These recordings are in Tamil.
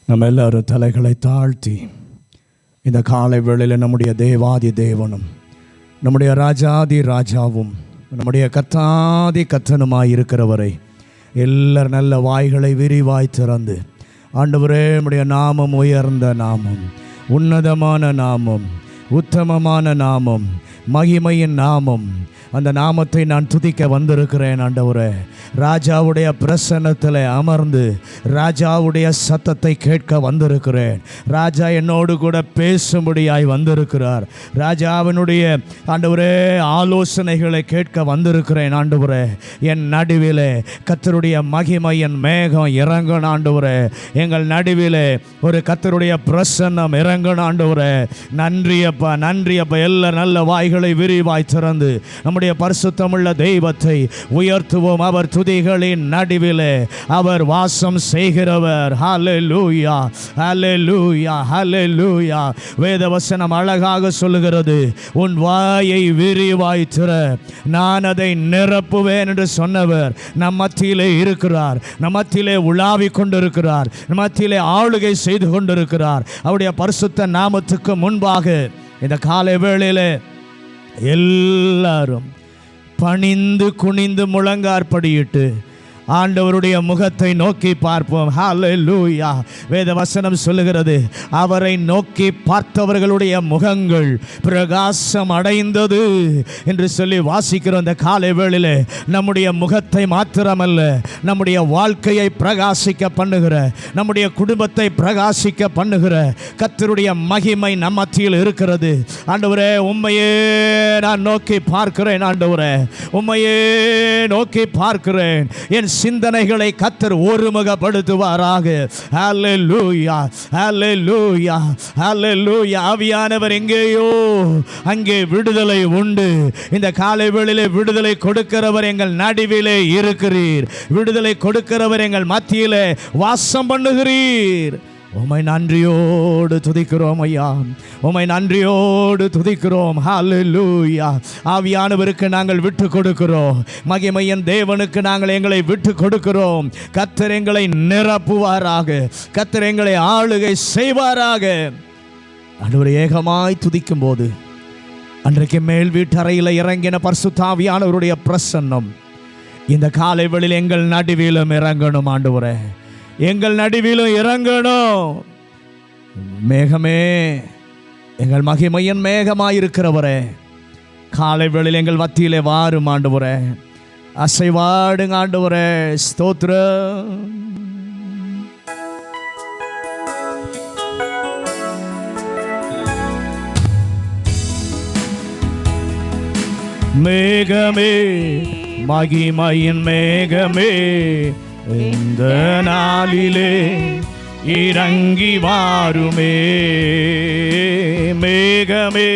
நம்ம எல்லாரும் தலைகளை தாழ்த்தி இந்த காலை வேளையில் நம்முடைய தேவாதி தேவனும் நம்முடைய ராஜாதி ராஜாவும் நம்முடைய கர்த்தாதி கர்த்தனுமாய் இருக்கிறவரை எல்லாரும் நல்ல வாய்களை விரிவாய் திறந்து, ஆண்டவரே நம்முடைய நாமம் உயர்ந்த நாமம், உன்னதமான நாமம், உத்தமமான நாமம், மகிமையின் நாமம், அந்த நாமத்தை நான் துதிக்க வந்திருக்கிறேன். ஆண்டவரே, ராஜாவுடைய பிரசன்னத்தில் அமர்ந்து ராஜாவுடைய சத்தத்தை கேட்க வந்திருக்கிறேன். ராஜா என்னோடு கூட பேசும்படியாய் வந்திருக்கிறார். ராஜாவினுடைய ஆண்டவரே ஆலோசனைகளை கேட்க வந்திருக்கிறேன். ஆண்டவரே, என் நடுவிலே கர்த்தருடைய மகிமையின் மேகம் இறங்கணும். ஆண்டவரே, எங்கள் நடுவிலே ஒரு கர்த்தருடைய பிரசன்னம் இறங்கணும். ஆண்டவரே, நன்றியப்பா, நன்றியப்பா. எல்லா நல்ல வாய்களை விரிவாய் திறந்து நம்முடைய பரிசுத்தமுள்ள தெய்வத்தை உயர்த்துவோம். அவர் துதிகளின் நடுவிலே அவர் வாசம் செய்கிறவர். ஹல்லேலூயா, ஹல்லேலூயா, ஹல்லேலூயா. வேதவசனம் அழகாக சொல்லுகிறது, உன் வாயை விரிவாய் திற, நான் அதை நிரப்புவேன் என்று சொன்னவர் நம் மத்தியிலே இருக்கிறார். நம் மத்தியிலே உலாவிக் கொண்டிருக்கிறார். நம் மத்தியிலே ஆளுகை செய்து கொண்டிருக்கிறார். அவருடைய பரிசுத்த நாமத்துக்கு முன்பாக இந்த காலை வேளையிலே எல்லாரும் பணிந்து குனிந்து முழங்காற்படியிட்டு ஆண்டவருடைய முகத்தை நோக்கி பார்ப்போம். ஹல்லேலூயா. வேத வசனம் சொல்லுகிறது, அவரை நோக்கி பார்த்தவர்களுடைய முகங்கள் பிரகாசம் அடைந்தது என்று சொல்லி வாசிக்கிறோம். இந்த காலை வேளையிலே நம்முடைய முகத்தை மாத்திரமல்ல, நம்முடைய வாழ்க்கையை பிரகாசிக்க பண்ணுகிற, நம்முடைய குடும்பத்தை பிரகாசிக்க பண்ணுகிற கர்த்தருடைய மகிமை நம் மத்தியில் இருக்கிறது. ஆண்டவரே, உம்மையே நான் நோக்கி பார்க்கிறேன். ஆண்டவரே, உம்மையே நோக்கி பார்க்கிறேன். என் சிந்தனைகளை கர்த்தர் ஒருமுகப்படுத்துவாராக. ஹல்லேலூயா, ஹல்லேலூயா, ஹல்லேலூயா. ஆவியானவர் எங்கேயோ அங்கே விடுதலை உண்டு. இந்த காலை வேளையிலே விடுதலை கொடுக்கிறவர் எங்கள் நடுவிலே இருக்கிறீர். விடுதலை கொடுக்கிறவர் எங்கள் மத்தியிலே வாசம் பண்ணுகிறீர். உம்மை நன்றியோடு துதிக்கிறோம் ஐயா, உம்மை நன்றியோடு துதிக்கிறோம். ஹல்லேலூயா. ஆவியானவருக்கு நாங்கள் விட்டு கொடுக்கிறோம். மகிமையின் தேவனுக்கு நாங்கள் எங்களை விட்டு கொடுக்கிறோம். கர்த்தர் எங்களை நிரப்புவாராக, கர்த்தர் எங்களை ஆளுகை செய்வாராக. ஆண்டவரே, ஏகமாய் துதிக்கும் போது அன்றைக்கு மேல் வீட்டறையில் இறங்கின பரிசுத்த ஆவியானவருடைய பிரசன்னம் இந்த காலை வேளையில் எங்கள் நடுவிலும் இறங்கணும். ஆண்டவரே, எங்கள் நடுவிலும் இறங்கணும். மேகமே, எங்கள் மகிமையின் மேகமாயிருக்கிறவரே, காலை வேளையில் எங்கள் மத்தியிலே வாரும். ஆண்டவரே, அசைவாடுங்க. ஆண்டவரே, ஸ்தோத்திரம். மேகமே, மகிமையின் மேகமே, இந்த நாளிலே இறங்கி வாருமே. மேகமே,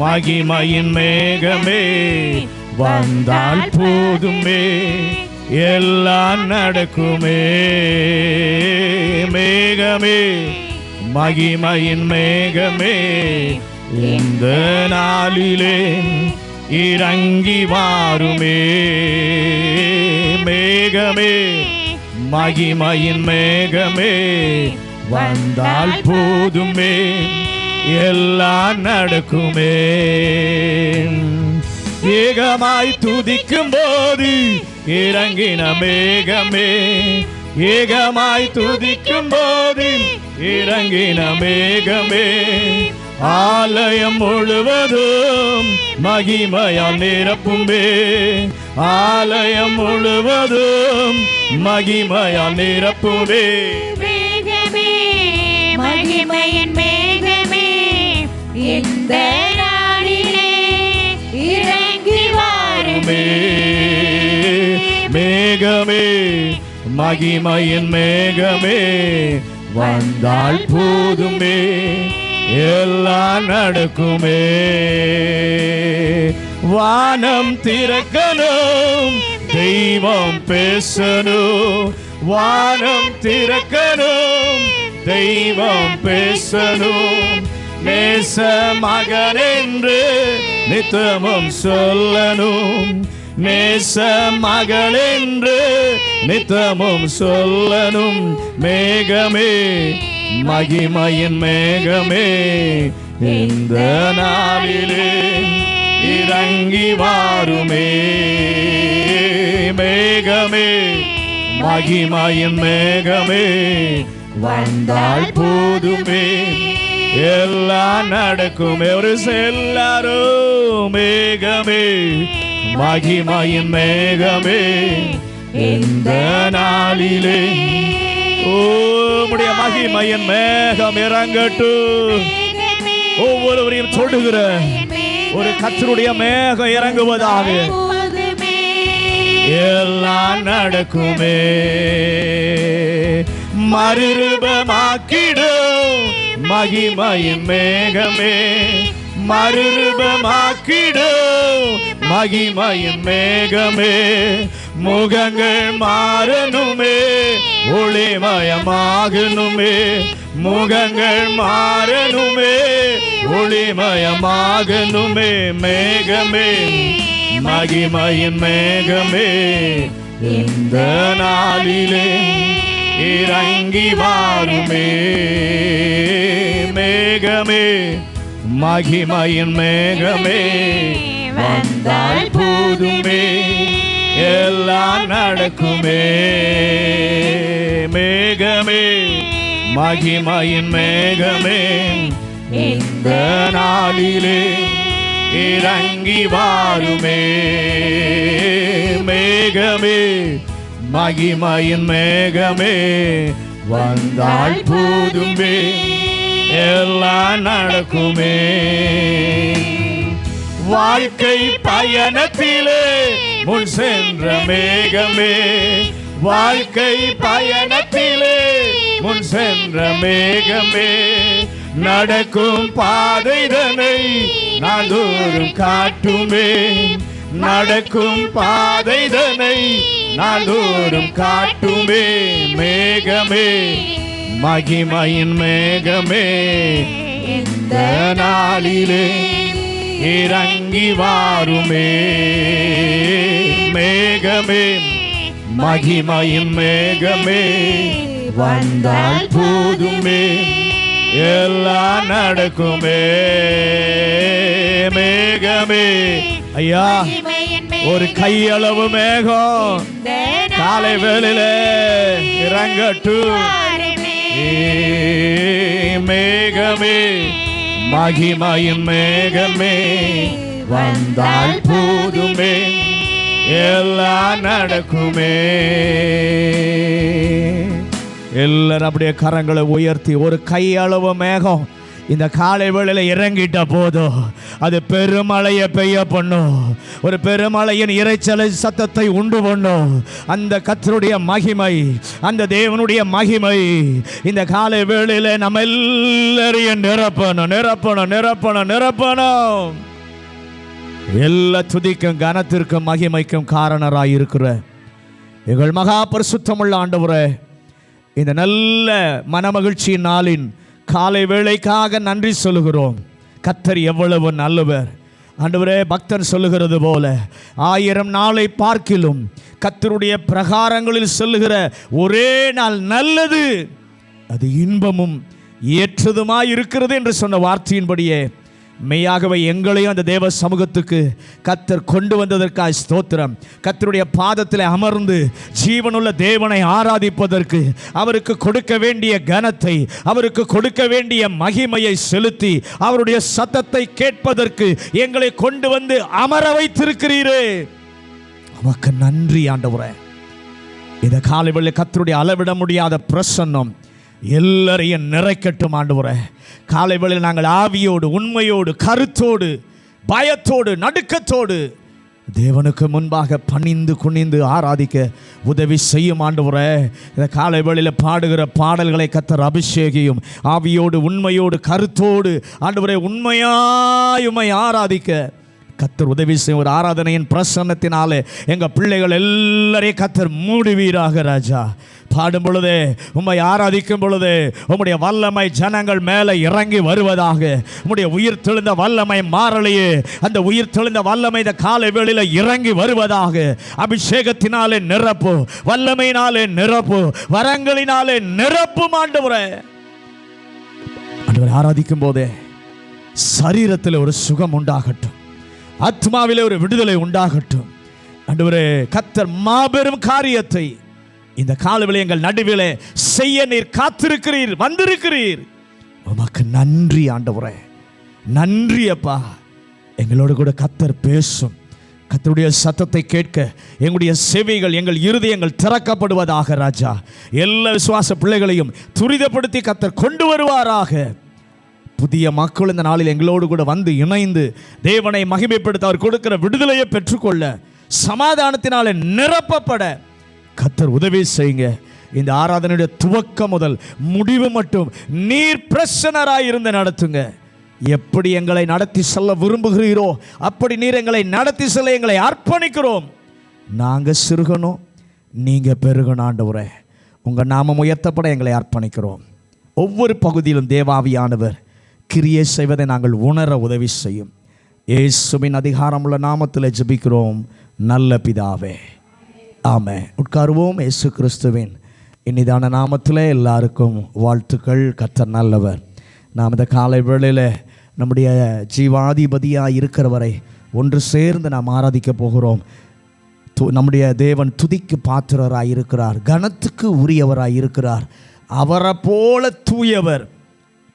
மகிமையின் மேகமே, வந்தால் போதுமே, எல்லாம் நடக்குமே. மேகமே, மகிமையின் மேகமே, இந்த நாளிலே இறங்கி வாருமே. மேகமே, மகிமையின் மேகமே, வந்தால் போதுமே, எல்லாம் நடக்குமே. ஏகமாய் துதிக்கும் போது இறங்கின மேகமே, ஏகமாய் துதிக்கும் போது இறங்கின மேகமே, ஆலயம் முழுவதும் மகிமையால் நிரப்புமே. ஆலயம் முழுவதும் மகிமையால் நிரப்புமே. மேகமே, மகிமையின் மேகமே, இந்த நாளிலே இறங்கி வாருமே. மேகமே, மகிமையின் மேகமே, வந்தால் போதுமே, எல்லாம் நடக்குமே. வானம் திறக்கணும், தெய்வம் பேசணும். வானம் திறக்கணும், தெய்வம் பேசணும். நேச மகன் என்று நித்தமும் சொல்லணும். நேச மகள் என்று நித்தமும் சொல்லணும். மேகமே மகிமையின் மேகமே இந்த நாளிலே இறங்கி வாருமே. மேகமே மகிமையின் மேகமே வந்தால் போதுமே, எல்லாம் நடக்குமே. ஒரு எல்லாரும் மேகமே மகிமையின் மேகமே இந்த நாளிலே. ஓ உம்முடைய மகிமையின் மேகம் இறங்கட்டும். ஒவ்வொருவரையும் தொடுகிற ஒரு கர்த்தருடைய மேகம் இறங்குவதாக. எல்லாம் நடக்குமே. மறுரூபமாக்கிடும் மகிமையின் மேகமே, மறுரூபமாக்கிடும் மகிமையின் மேகமே. முகங்கள் மாறணுமே, ஒளிமயமாகணுமே. முகங்கள் மாறணுமே, ஒளிமயமாகணுமே. மேகமே மகிமையின் மேகமே இந்த நாளிலே இறங்கி வாருமே. மேகமே மகிமையின் மேகமே வந்தால் போதுமே, எல்லாம் நடக்குமே. மேகமே மகிமையின் மேகமே இந்த நாளிலே இறங்கி வாருமே. மேகமே மகிமையின் மேகமே வந்தால் போதுமே, எல்லாம் நடக்குமே. வாழ்க்கை பயணத்திலே முன் சென்ற மேகமே, வாழ்க்கை பயணத்திலே முன் சென்ற மேகமே. நடக்கும் பாதைதனை நாள்தோறும் காட்டுமே, நடக்கும் பாதைதனை நாள்தோறும் காட்டுமே. மேகமே மகிமையின் மேகமே இந்த நாளிலே இறங்கி வாருமே. மேகமே மகிமையின் மேகமே வந்தால் போதுமே, எல்லாம் நடக்குமே. மேகமே ஐயா ஒரு கையளவு மேகம் காலை வேளையிலே இறங்கட்டும். மேகமே மகிமையின் மேகமே வந்தால் போதுமே, எல்லாம் நடக்குமே. எல்லாரும் அப்படியே கரங்களை உயர்த்தி ஒரு கையளவு மேகம் இந்த காலை வேளையில இறங்கிட்ட போதும் அது பெருமழையை பெய்ய பண்ணும். ஒரு பெருமழையின் இரைச்சலை சத்தத்தை உண்டு பண்ணும். அந்த கர்த்தருடைய மகிமை, அந்த தேவனுடைய மகிமை இந்த காலை வேளையில நம்ம எல்லாரையும் நிரப்பணும் நிரப்பணும் நிரப்பணும் நிரப்பணும். எல்லா துதிக்கும் கனத்திற்கும் மகிமைக்கும் காரணராய் இருக்கிற எங்கள் மகா பரிசுத்தமுள்ள ஆண்டவரே, இந்த நல்ல மனமகிழ்ச்சியின் நாளின் காலை வேளைக்காக நன்றி சொல்லுகிறோம். கர்த்தர் எவ்வளவு நல்லவர் ஆண்டவரே. பக்தன் சொல்லுகிறது போல 1000 நாளை பார்க்கிலும் கர்த்தருடைய பிரகாரங்களில் சொல்லுகிற ஒரே நாள் நல்லது, அது இன்பமும் ஏற்றதுமாய் இருக்கிறது என்று சொன்ன வார்த்தையின்படியே மெய்யாகவே எங்களையும் அந்த தேவ சமூகத்துக்கு கர்த்தர் கொண்டு வந்ததற்காக ஸ்தோத்திரம். கர்த்தருடைய பாதத்தில் அமர்ந்து ஜீவனுள்ள தேவனை ஆராதிப்பதற்கு, அவருக்கு கொடுக்க வேண்டிய கனத்தை, அவருக்கு கொடுக்க வேண்டிய மகிமையை செலுத்தி அவருடைய சத்தத்தை கேட்பதற்கு எங்களை கொண்டு வந்து அமர வைத்திருக்கிறீரே, உமக்கு நன்றி ஆண்டவரே. இந்த காலைவேளை கர்த்தருடைய அளவிட முடியாத பிரசன்னம் எல்லாரையும் நிறைக்கட்டும் ஆண்டவரே. காலை வேளையில் நாங்கள் ஆவியோடு, உண்மையோடு, கருத்தோடு, பயத்தோடு, நடுக்கத்தோடு தேவனுக்கு முன்பாக பணிந்து குனிந்து ஆராதிக்க உதவி செய்யும் ஆண்டவரே. இந்த காலை வேளையில் பாடுகிற பாடல்களை கர்த்தர் அபிஷேகியும். ஆவியோடு, உண்மையோடு, கருத்தோடு ஆண்டவரே உண்மையாய் உம்மை ஆராதிக்க கர்த்தர் உதவி செய்யும். ஒரு ஆராதனையின் பிரசன்னத்தினாலே எங்கள் பிள்ளைகள் எல்லாரையும் கர்த்தர் மூடுவீராக ராஜா. பாடும் பொழுதே, உம்மை ஆராதிக்கும் பொழுது உம்முடைய வல்லமை ஜனங்கள் மேலே இறங்கி வருவதாக. உம்முடைய உயிர் தெழுந்த வல்லமை மாறலையே, அந்த உயிர் தெழுந்த வல்லமை இந்த காலை வேளையில் இறங்கி வருவதாக. அபிஷேகத்தினாலே நிரப்பு, வல்லமையினாலே நிரப்பு, வரங்களினாலே நிரப்பும் ஆண்டவரே. ஆண்டவரை ஆராதிக்கும் போதே சரீரத்தில் ஒரு சுகம் உண்டாகட்டும், ஆத்மாவிலே ஒரு விடுதலை உண்டாகட்டும். ஆண்டவரே, கர்த்தர் மாபெரும் காரியத்தை இந்த காலவேளை எங்கள் நடுவிலே செய்ய நீர் காத்திருக்கிறீர், வந்திருக்கிறீர். உமக்கு நன்றி ஆண்டவரே, நன்றி அப்பா. எங்களோடு கூட கர்த்தர் பேசும். கர்த்தருடைய சத்தத்தை கேட்க எங்களுடைய செவிகள், எங்கள் இருதயங்கள் திறக்கப்படுவதாக ராஜா. எல்லா விசுவாச பிள்ளைகளையும் துரிதப்படுத்தி கர்த்தர் கொண்டு வருவாராக. புதிய மக்கள் இந்த நாளில் எங்களோடு கூட வந்து இணைந்து தேவனை மகிமைப்படுத்த அவர் கொடுக்கிற விடுதலையை பெற்றுக்கொள்ள, சமாதானத்தினாலே நிரப்பப்பட கர்த்தர் உதவி செய்யுங்க. இந்த ஆராதனையுடைய துவக்கம் முதல் முடிவு மட்டும் நீர் பிரசன்னராய் இருந்து நடத்துங்க. எப்படி எங்களை நடத்தி செல்ல விரும்புகிறீரோ அப்படி நீர் எங்களை நடத்தி செல்ல எங்களை அர்ப்பணிக்கிறோம். நாங்கள் சிறுகணும், நீங்கள் பெருகணும் ஆண்டவரே. உங்கள் நாமம் உயர்த்தப்பட எங்களை அர்ப்பணிக்கிறோம். ஒவ்வொரு பகுதியிலும் தேவாவியானவர் கிரியை செய்வதை நாங்கள் உணர உதவி செய்யும். இயேசுவின் அதிகாரமுள்ள நாமத்தில் ஜெபிக்கிறோம் நல்ல பிதாவே, ஆமென். உட்காருவோம். இயேசு கிறிஸ்துவின் இனிதான நாமத்தில் எல்லாருக்கும் வாழ்த்துக்கள். கர்த்தர் நல்லவர். நாம் இந்த காலை வேளையில் நம்முடைய ஜீவாதிபதியாக இருக்கிறவரை ஒன்று சேர்ந்து நாம் ஆராதிக்க போகிறோம். நம்முடைய தேவன் துதிக்கு பாத்திரராக இருக்கிறார், கனத்துக்கு உரியவராக இருக்கிறார். அவரை போல தூயவர்,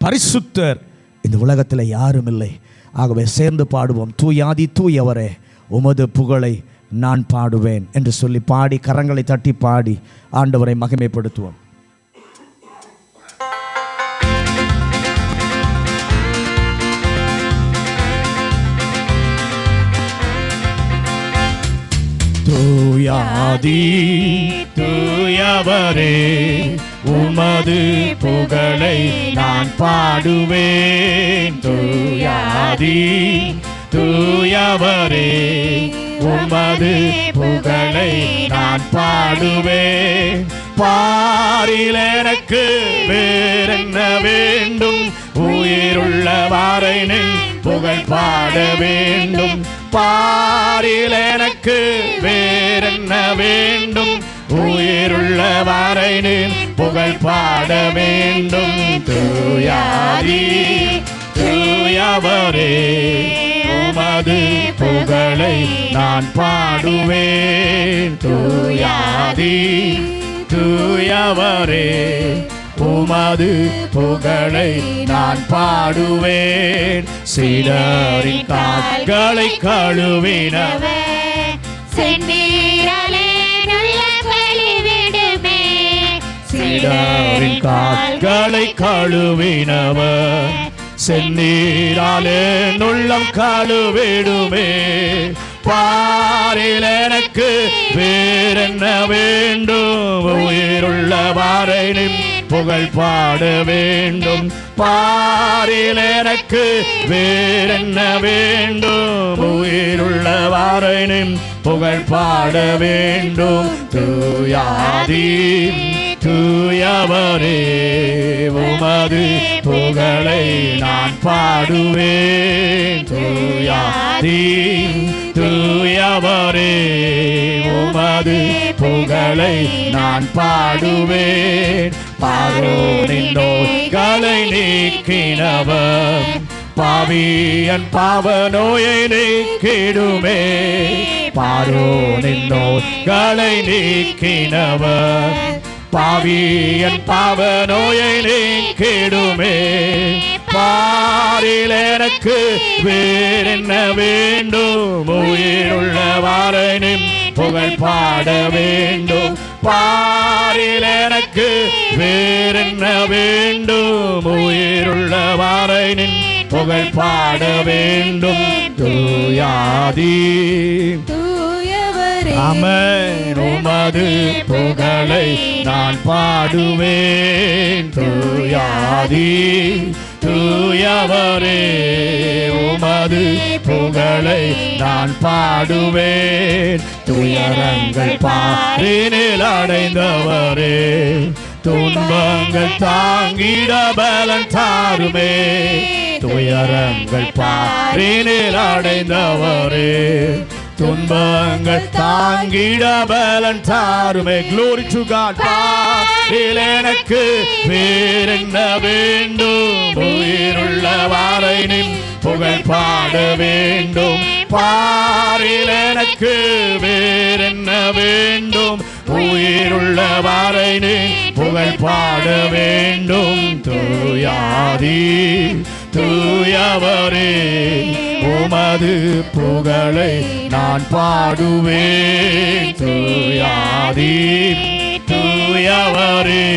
பரிசுத்தர் இந்த உலகத்தில் யாரும் இல்லை. ஆகவே சேர்ந்து பாடுவோம். தூயாதி தூயவரே உமது புகழை நான் பாடுவேன் என்று சொல்லி பாடி, கரங்களை தட்டி பாடி ஆண்டவரை மகிமைப்படுத்துவோம். தூயாதி தூயவரே உமது புகழை நான் பாடுவேன். தூயாதி தூயவரே உமது புகழை நான் பாடுவேன். பாரில் எனக்கு வேறென்ன வேண்டும், உயிருள்ளவரை நின் புகழ் பாட வேண்டும். பாரில் எனக்கு வேறென்ன வேண்டும், உயிருள்ளவரை நின் புகழ் பாட வேண்டும். தூயாதி தூயவரே உமது புகழை நான் பாடுவேன். தூயாதி தூயவரே உமது புகழை நான் பாடுவேன். சீடரின் கால்களை கழுவினவர், சீடரின் கால்களை கழுவினவர், செந்நீராலே நுள்ளம் கழுவிடுமே. பாரில் எனக்கு வேறென்ன வேண்டும், உயிருள்ளவரை நின் புகழ் பாட வேண்டும். பாரில் எனக்கு வேறென்ன வேண்டும், உயிருள்ளவரை நின் புகழ் பாட வேண்டும். தூயாதி தூயவரே உமது புகழை நான் பாடுவேன். தூயாதி தூயவரே உமது புகழை நான் பாடுவேன். பார்வோனின் நோய்களை நீக்கினவர், பாவியன் பாவ நோயை நீக்கிடுமே. பார்வோனின் நோய்களை நீக்கினவர், பாவியன் பாவ நோயை நீக்கிடுமே. பாரில் எனக்கு வேறென்ன வேண்டும், உயிருள்ளவரை நின் புகழ் பாட வேண்டும். பாரில் எனக்கு வேறென்ன வேண்டும், உயிருள்ளவரை நின் புகழ் பாட வேண்டும். தூயாதி ஆமென் உமது புகழை நான் பாடுவேன். தூயாதி தூயவரே உமது புகழை நான் பாடுவேன். துயரங்கள் பாரினில் அடைந்தவரே துன்பங்கள் தாங்கிட பலன் தாருமே. துயரங்கள் பாரினில் அடைந்தவரே துன்பங்கள் தாங்கிட பலன் தாருமே. Glory to God. பாரில் எனக்கு வேறென்ன வேண்டும்? உயிருள்ள வாரை நின் புகழ் பாட வேண்டும். பாரில் எனக்கு வேறென்ன வேண்டும்? உயிருள்ள வாரை நின் புகழ் பாட வேண்டும். தூயாதி தூயவரே உமது புகழை நான் பாடுவேன். தூயாதி தூயவரே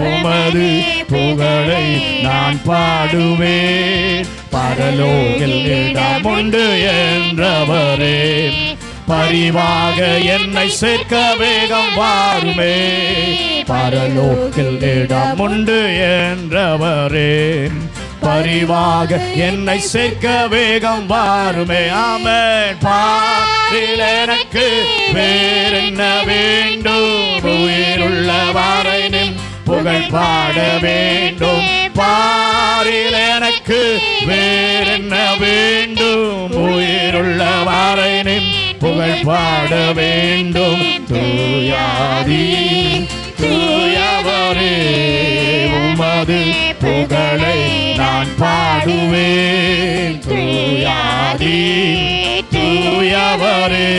உமது புகழை நான் பாடுவேன். பரலோகில் இடம் உண்டு என்றவரே பரிவாக என்னை சேர்க்க வேகம் வாருமே. பரலோகில் இடம் உண்டு என்றவரே பரிவாக என்னை சேர்க்க வேகம் வாருமே. ஆமென். பாரில் எனக்கு வேறென்ன வேண்டும்? உயிருள்ள வாரை நின் புகழ் பாட வேண்டும். பாரில் எனக்கு வேறென்ன வேண்டும்? உயிருள்ள வாரை நின் புகழ் பாட வேண்டும். தூயாதி தூயவரே உமது புகழை நான் பாடுவேன். தூயாதி தூயவரே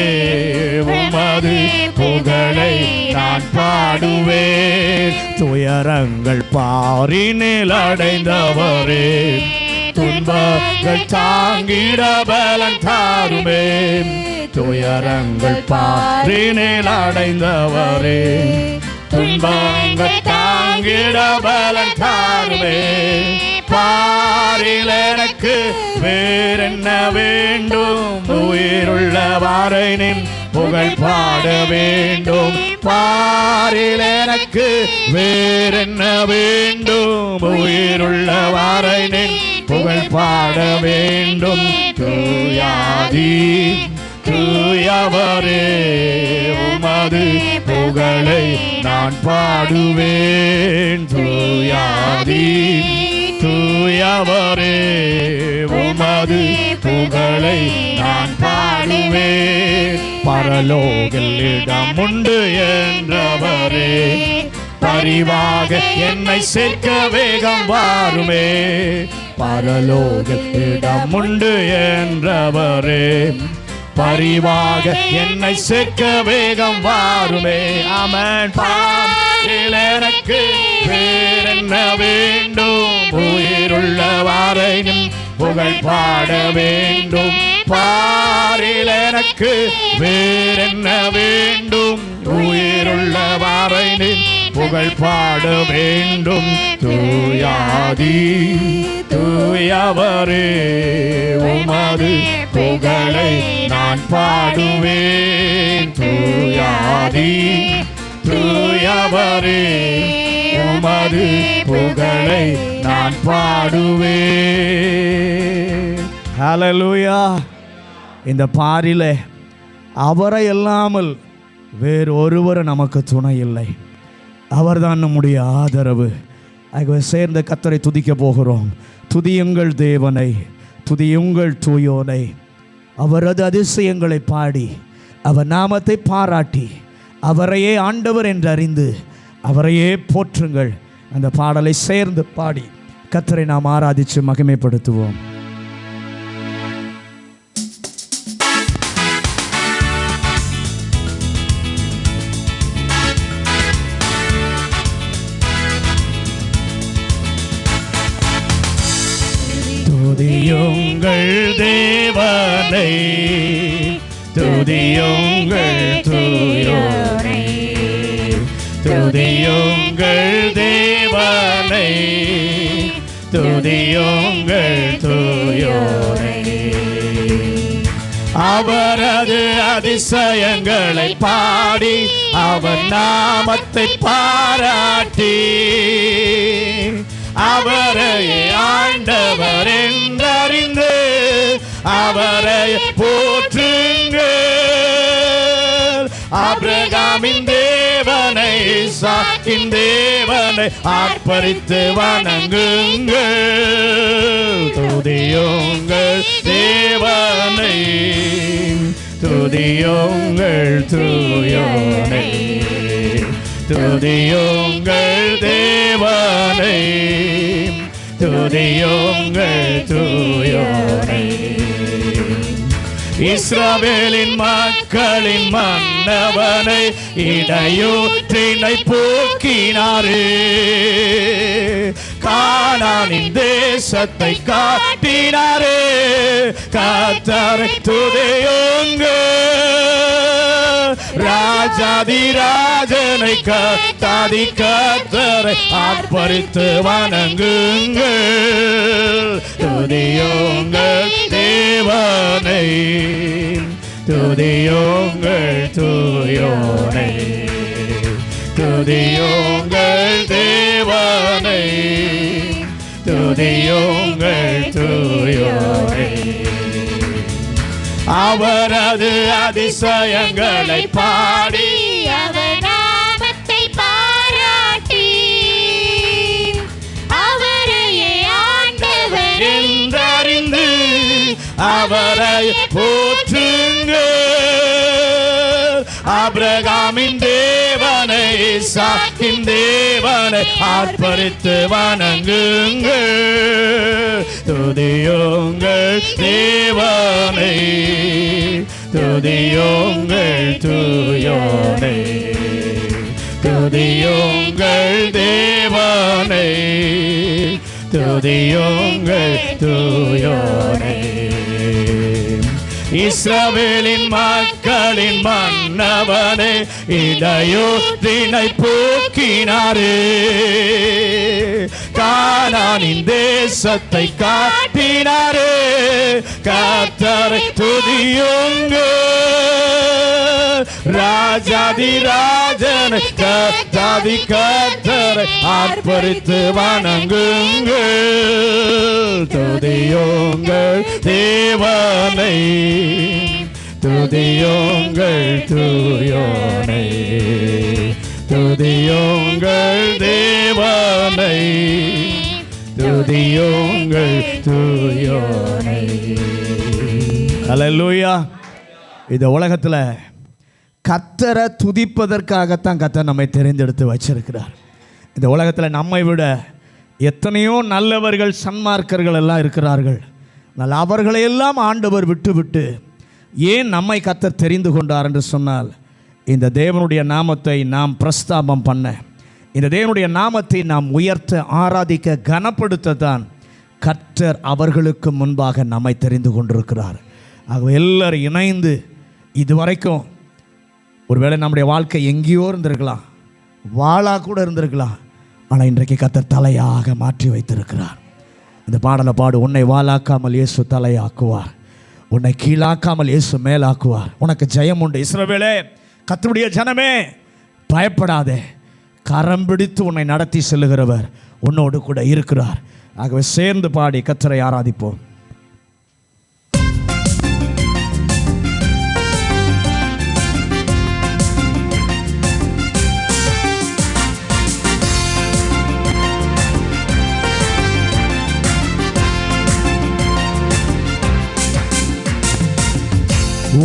உமது புகழை நான் பாடுவேன். துயரங்கள் பாரினில் அடைந்தவரே துன்பங்கள் தாங்கிட பலன் தாருமே. துயரங்கள் பாரினில் அடைந்தவரே துன்பங்கள் தாங்கிட பலன் தாருமே. பாரில் எனக்கு வேறென்ன வேண்டும்? உயிருள்ள வாரை நின் புகழ் பாட வேண்டும். பாரில் எனக்கு வேறென்ன வேண்டும்? உயிருள்ள வாரை நின் புகழ் பாட வேண்டும். தூயாதி தூயவரே உமது புகழை நான் பாடுவேன். தூயாதி தூயவரே உமது புகழை நான் பாடுவேன். பரலோகில் இடம் உண்டு என்றவரே பரிவாக என்னை சேர்க்க வேகம் வாருமே. பரலோகில் இடம் உண்டு என்றவரே பரிவாக என்னை சேர்க்க வேகம் வாருமே. ஆமென். பாரில் எனக்கு வேறென்ன வேண்டும்? உயிருள்ள வாரை நின் புகழ் பாட வேண்டும். பாரில் எனக்கு வேறென்ன வேண்டும்? உயிருள்ள வாரை நின் புகழ் பாட வேண்டும். தூயாதி தூயவரே உமது புகழை நான் பாடுவேன். தூயாதி தூயவரே உமது புகழை நான் பாடுவேன். ஹல்லேலூயா. இந்த பாரிலே அவரை இல்லாமல் வேறு ஒருவரும் நமக்கு துணை இல்லை. அவர்தான் நம்முடைய ஆதரவு. ஆகவே சேர்ந்த கர்த்தரை துதிக்க போகிறோம். துதியுங்கள் தேவனை, துதியுங்கள் தூயோனை. அவரது அதிசயங்களை பாடி அவர் நாமத்தை பாராட்டி அவரையே ஆண்டவர் என்று அறிந்து அவரையே போற்றுங்கள். அந்த பாடலை சேர்ந்து பாடி கர்த்தரை நாம் ஆராதித்து மகிமைப்படுத்துவோம். துதியுங்கள் தேவனை, துதியுங்கள் தூயோனை. துதியுங்கள் தேவனை, துதியுங்கள் தூயோனை. அவரது அதிசயங்களை பாடி அவர் நாமத்தை பாராட்டி அவரையே அவரை போற்றுங்கள். ஆபிரகாமின் தேவனை, ஈசாக்கின் தேவனை ஆர்ப்பரித்து வணங்குங்கள். துதியுங்கள் தேவனை, துதியுங்கள் தூயோனை, துதியுங்கள் தேவனை, துதியுங்கள் தூயோனை. இஸ்ரவேலின் மக்களின் மன்னவனை, இடையூற்றினை போக்கினாரே. கானானின் தேசத்தை காட்டினாரே. கர்த்தரை துதியுங்கள். ராஜாதி ராஜனை, கர்த்தாதி கர்த்தரை ஆர்ப்பரித்து வணங்குங்கள். துதியுங்கள் தேவனை, துதியுங்கள் தூயோனை, துதியுங்கள் தேவனை, துதியுங்கள் தூயோனை. அவரது அதிசயங்களை பாடி, அவர் நாமத்தை பாராட்டி, அவரையே ஆண்டவர் என்றறிந்து அவரை போற்றுங்கள். ஆபிரகாமின் தேவனை, ஈசாக்கின் தேவனை ஆர்ப்பரித்து வணங்குங்கள். துதியுங்கள் தேவனை, துதியுங்கள் தூயோனை, துதியுங்கள் தேவனை, துதியுங்கள் தூயோனை. இஸ்ரவேலின் மக்களின் மன்னவனே, இடையூற்றினை போக்கினாரே. கானானின் தேசத்தை காட்டினாரே. கர்த்தரை துதியுங்கள். ராஜாதி ராஜனை, கர்த்தாதி கர்த்தரை ஆர்ப்பரித்து வணங்குங்கள். துதியுங்கள் தேவனை, துதியுங்கள் தூயோனை, துதியுங்கள் தேவனை, துதியுங்கள் தூயோனை. ஹல்லேலூயா. இந்த உலகத்தில் கர்த்தரை துதிப்பதற்காகத்தான் கர்த்தர் நம்மை தெரிந்தெடுத்து வச்சிருக்கிறார். இந்த உலகத்தில் நம்மை விட எத்தனையோ நல்லவர்கள், சன்மார்க்கர்கள் எல்லாம் இருக்கிறார்கள். ஆனால் அவர்களையெல்லாம் ஆண்டவர் விட்டு ஏன் நம்மை கர்த்தர் தெரிந்து கொண்டார் என்று சொன்னால், இந்த தேவனுடைய நாமத்தை நாம் பிரஸ்தாபம் பண்ண, இந்த தேவனுடைய நாமத்தை நாம் உயர்த்த, ஆராதிக்க, கனப்படுத்தத்தான் கர்த்தர் அவர்களுக்கு முன்பாக நம்மை தெரிந்து கொண்டிருக்கிறார். ஆகவே எல்லாரும் இணைந்து, இதுவரைக்கும் ஒருவேளை நம்முடைய வாழ்க்கை எங்கேயோ இருந்திருக்கலாம், வாளாக கூட இருந்திருக்கலாம், ஆனால் இன்றைக்கு கர்த்தர் தலையாக மாற்றி வைத்திருக்கிறார். இந்த பாடலை பாடு. உன்னை வாளாக்காமல் இயேசு தலையாக்குவார், உன்னை கீழாக்காமல் இயேசு மேலாக்குவார். உனக்கு ஜெயம் உண்டு. இஸ்ரவேலே, கர்த்தருடைய ஜனமே, பயப்படாதே. கரம் பிடித்து உன்னை நடத்தி செல்லுகிறவர் உன்னோடு கூட இருக்கிறார். ஆகவே சேர்ந்து பாடி கர்த்தரை ஆராதிப்போம்.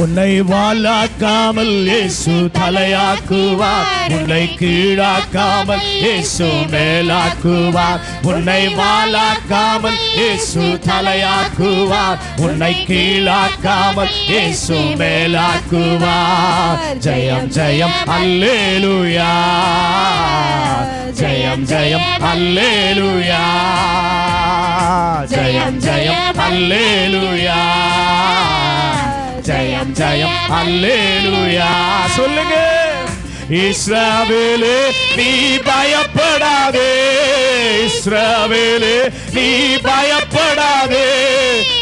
உன்னை வாளாக்காமல் இயேசு தலையாக்குவார், உன்னை கீழாக்காமல் இயேசு மேலாக்குவார். உன்னை வாளாக்காமல் இயேசு தலையாக்குவார், உன்னை கீழாக்காமல் இயேசு மேலாக்குவார். ஜெயம் ஜெயம் அல்லேலூயா, ஜெயம் ஜெயம் அல்லேலூயா, ஜெயம் ஜெயம் அல்லேலூயா, ஜெயம் ஜெயம் அல்லேலூயா. சொல்லுங்க. இஸ்ரவேலே நீ பயப்படாதே, இஸ்ரவேலே நீ பயப்படாதே.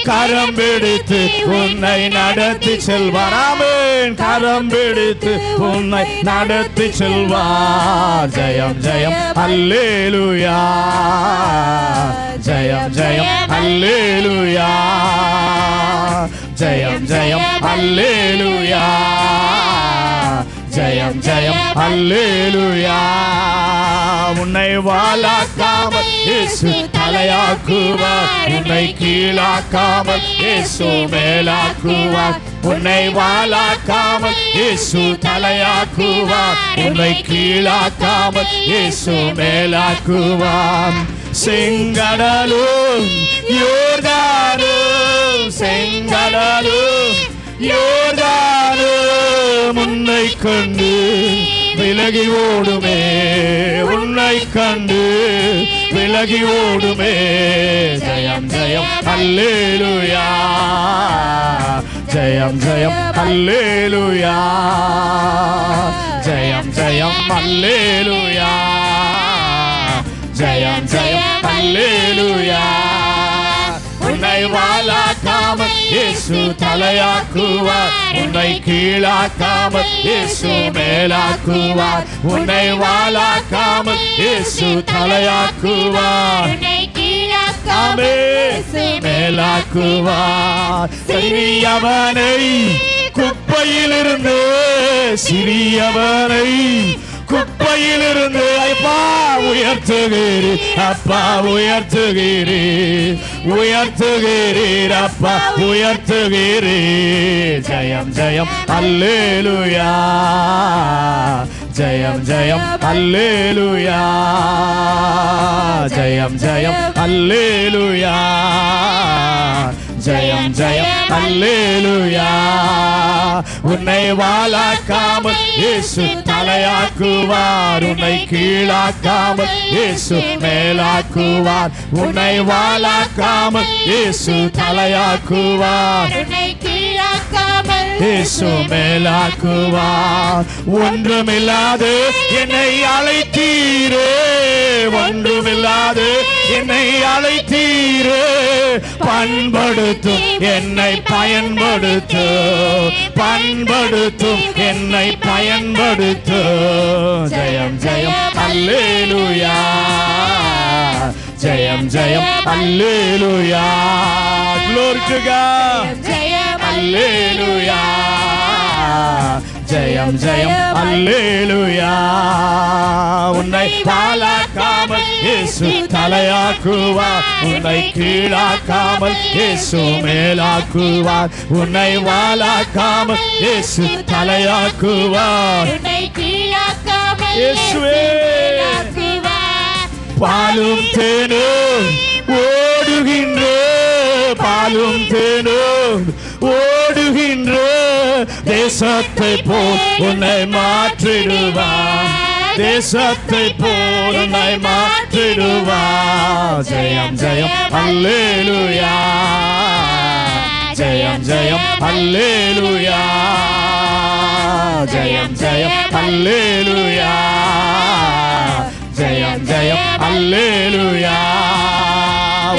கரம் பிடித்து உன்னை நடத்தி செல்வார். ஆமென். கரம் பிடித்து உன்னை நடத்தி செல்வார். ஜெயம் ஜெயம் அல்லேலூயா, ஜெயம் ஜெயம் அல்லேலூயா, அல்லேலூயா, ஜெயம் ஜெயம் அல்லேலூயா. உன்னை வாளாக்காமல் இயேசு தலையாக்குவார், உன்னை கீழாக்காமல் இயேசு மேலாக்குவார். உன்னை வாளாக்காமல் இயேசு தலையாக்குவார், உன்னை கீழாக்காமல் இயேசு மேலாக்குவார். செங்கடலும் யோர்தானும், செங்கடலும் யோர்தானும் உன்னை கண்டு விலகி ஓடுமே, உன்னை கண்டு விலகி ஓடுமே. ஜெயம் ஜெயம் அல்லேலூயா, ஜெயம் ஜெயம் அல்லேலூயா, ஜெயம் ஜெயம் அல்லேலூயா, ஜெயம் ஜெயம் அல்லேலூயா. உன்னை வாளாக்காமல் இயேசு தலையாக்குவார், உன்னை கீழாக்காமல் இயேசு மேலாக்குவார். உன்னை வாளாக்காமல் இயேசு தலையாக்குவார், உன்னை கீழாக்காமல் இயேசு மேலாக்குவார். சிறியவனை குப்பையிலிருந்து, சிறியவனை குப்பையிலிருந்து அப்பா உயர்த்துகிறீர், அப்பா உயர்த்துகிறீர், உயர்த்துகிறீர், அப்பா உயர்த்துகிறீர். ஜெயம் ஜெயம் அல்லேலூயா, ஜெயம் ஜெயம் அல்லேலூயா, ஜெயம் ஜெயம் அல்லேலூயா, ஜெயம் ஜெயம் அல்லேலூயா. உன்னை வாளாக்காமல் இயேசு தலையாக்குவார், உன்னை கீழாக்காமல் இயேசு மேலாக்குவார். உன்னை வாளாக்காமல் இயேசு தலையாக்குவார், உன்னை கீழாக்காமல் இயேசு மேலாக்குவார். ஒன்றுமில்லாது என்னை அழைத்தீரே, ஒன்றுமில்லாது என்னை அழைத்தீரே. பண்படுத்தும் என்னை பயன்படுத்தும், பண்படுத்தும் என்னை பயன்படுத்தும். ஜெயம் ஜெயம் அல்லேலூயா, ஜெயம் ஜெயம் அல்லேலூயா. Glory to God. ஜெயம் அல்லேலூயா, ஜெயம் ஜெயம் அல்லேலூயா. உன்னை வாளாக்காமல் இயேசு தலையாக்குவார், உன்னை கீழாக்காமல் இயேசு மேலாக்குவார். உன்னை வாளாக்காமல் இயேசு தலையாக்குவார், உன்னை கீழாக்காமல் இயேசுவே. மேலாக்குவார். பாலும் தேனும் ஓடுகின்ற, பாலும் தேனும் ஓடுகின்ற தேசத்தை போல் உன்னை மாற்றிடுவார், தேசத்தை போல் உன்னை மாற்றிடுவார். ஜெயம் ஜெயம் அல்லேலூயா, ஜெயம் ஜெயம் அல்லேலூயா, ஜெயம் ஜெயம் அல்லேலூயா, ஜெயம் ஜெயம் அல்லேலூயா.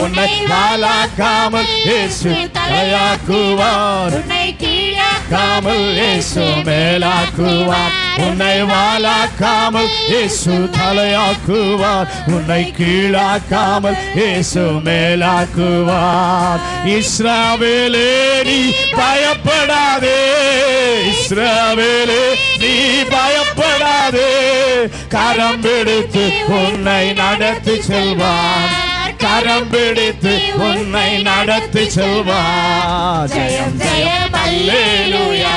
உன்னை வாளாக்காமல் இயேசு தலையாக்குவார், உன்னை கீழாக்காமல் காமல் இயேசு மேலாக்குவார். உன்னை வாளாக்காமல் இயேசு தலையாக்குவார், உன்னை கீழாக்காமல் இயேசு மேலாக்குவார். இஸ்ரவேலே நீ பயப்படாதே, இஸ்ரவேலே நீ பயப்படாதே. கரம் பிடித்து உன்னை நடத்தி செல்வார், கரம் பிடித்து உன்னை நடத்தி செல்வார். ஜெயம் ஜெயம் அல்லேலூயா,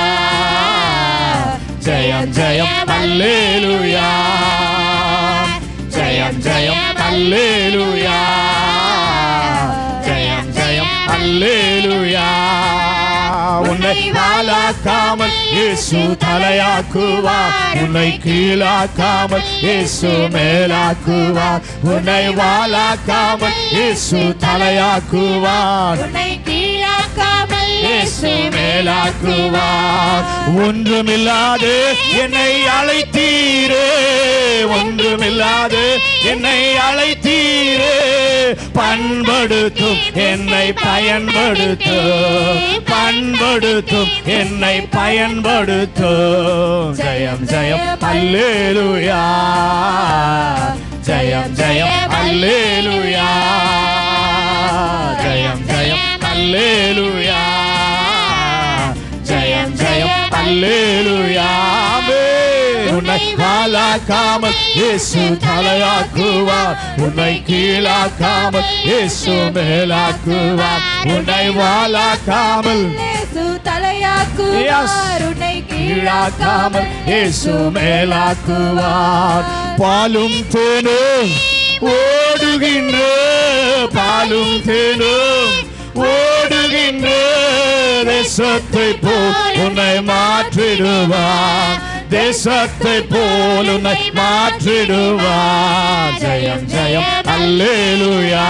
ஜெயம் ஜெயம் அல்லேலூயா, ஜெயம் ஜெயம் அல்லேலூயா, ஜெயம் ஜெயம் அல்லேலூயா. உன்னை வாளாக்காமல் இயேசு தலையாக்குவார், உன்னை கீழாக்காமல் இயேசு மேலாக்குவார். உன்னை வாளாக்காமல் இயேசு தலையாக்குவார், உன்னை கீழாக்காமல் இயேசு மேலாக்குவார். ஒன்றுமில்லாது என்னை அழைத்தீரே, ஒன்றுமில்லாது என்னை அழைத்தீரே. பண்படுத்தும் என்னை பயன்படுத்தும், பண்படுத்தும் என்னை பயன்படுத்தும். ஜெயம் ஜெயம் அல்லேலூயா, ஜெயம் ஜெயம் அல்லேலூயா, ஜெயம் ஜெயம் அல்லேலூயா, ஜெயம் அல்லேலூயா ஆமென். உன்னை வாலாக்காமல் இயேசு தலையாக்குவார், உன்னை கீழாக்காமல் இயேசு மேலாக்குவார். உன்னை வாலாக்காமல் இயேசு தலையாக்குவார், உன்னை கீழாக்காமல் இயேசு மேலாக்குவார். பாலும் தேனும் ஓடுகின்ற, பாலும் தேனும் ஓடுகின்ற தேசத்தை போல் உன்னை மாற்றிடுவார், தேசத்தை போல் உன்னை மாற்றிடுவார். ஜெயம் ஜெயம் அல்லேலூயா,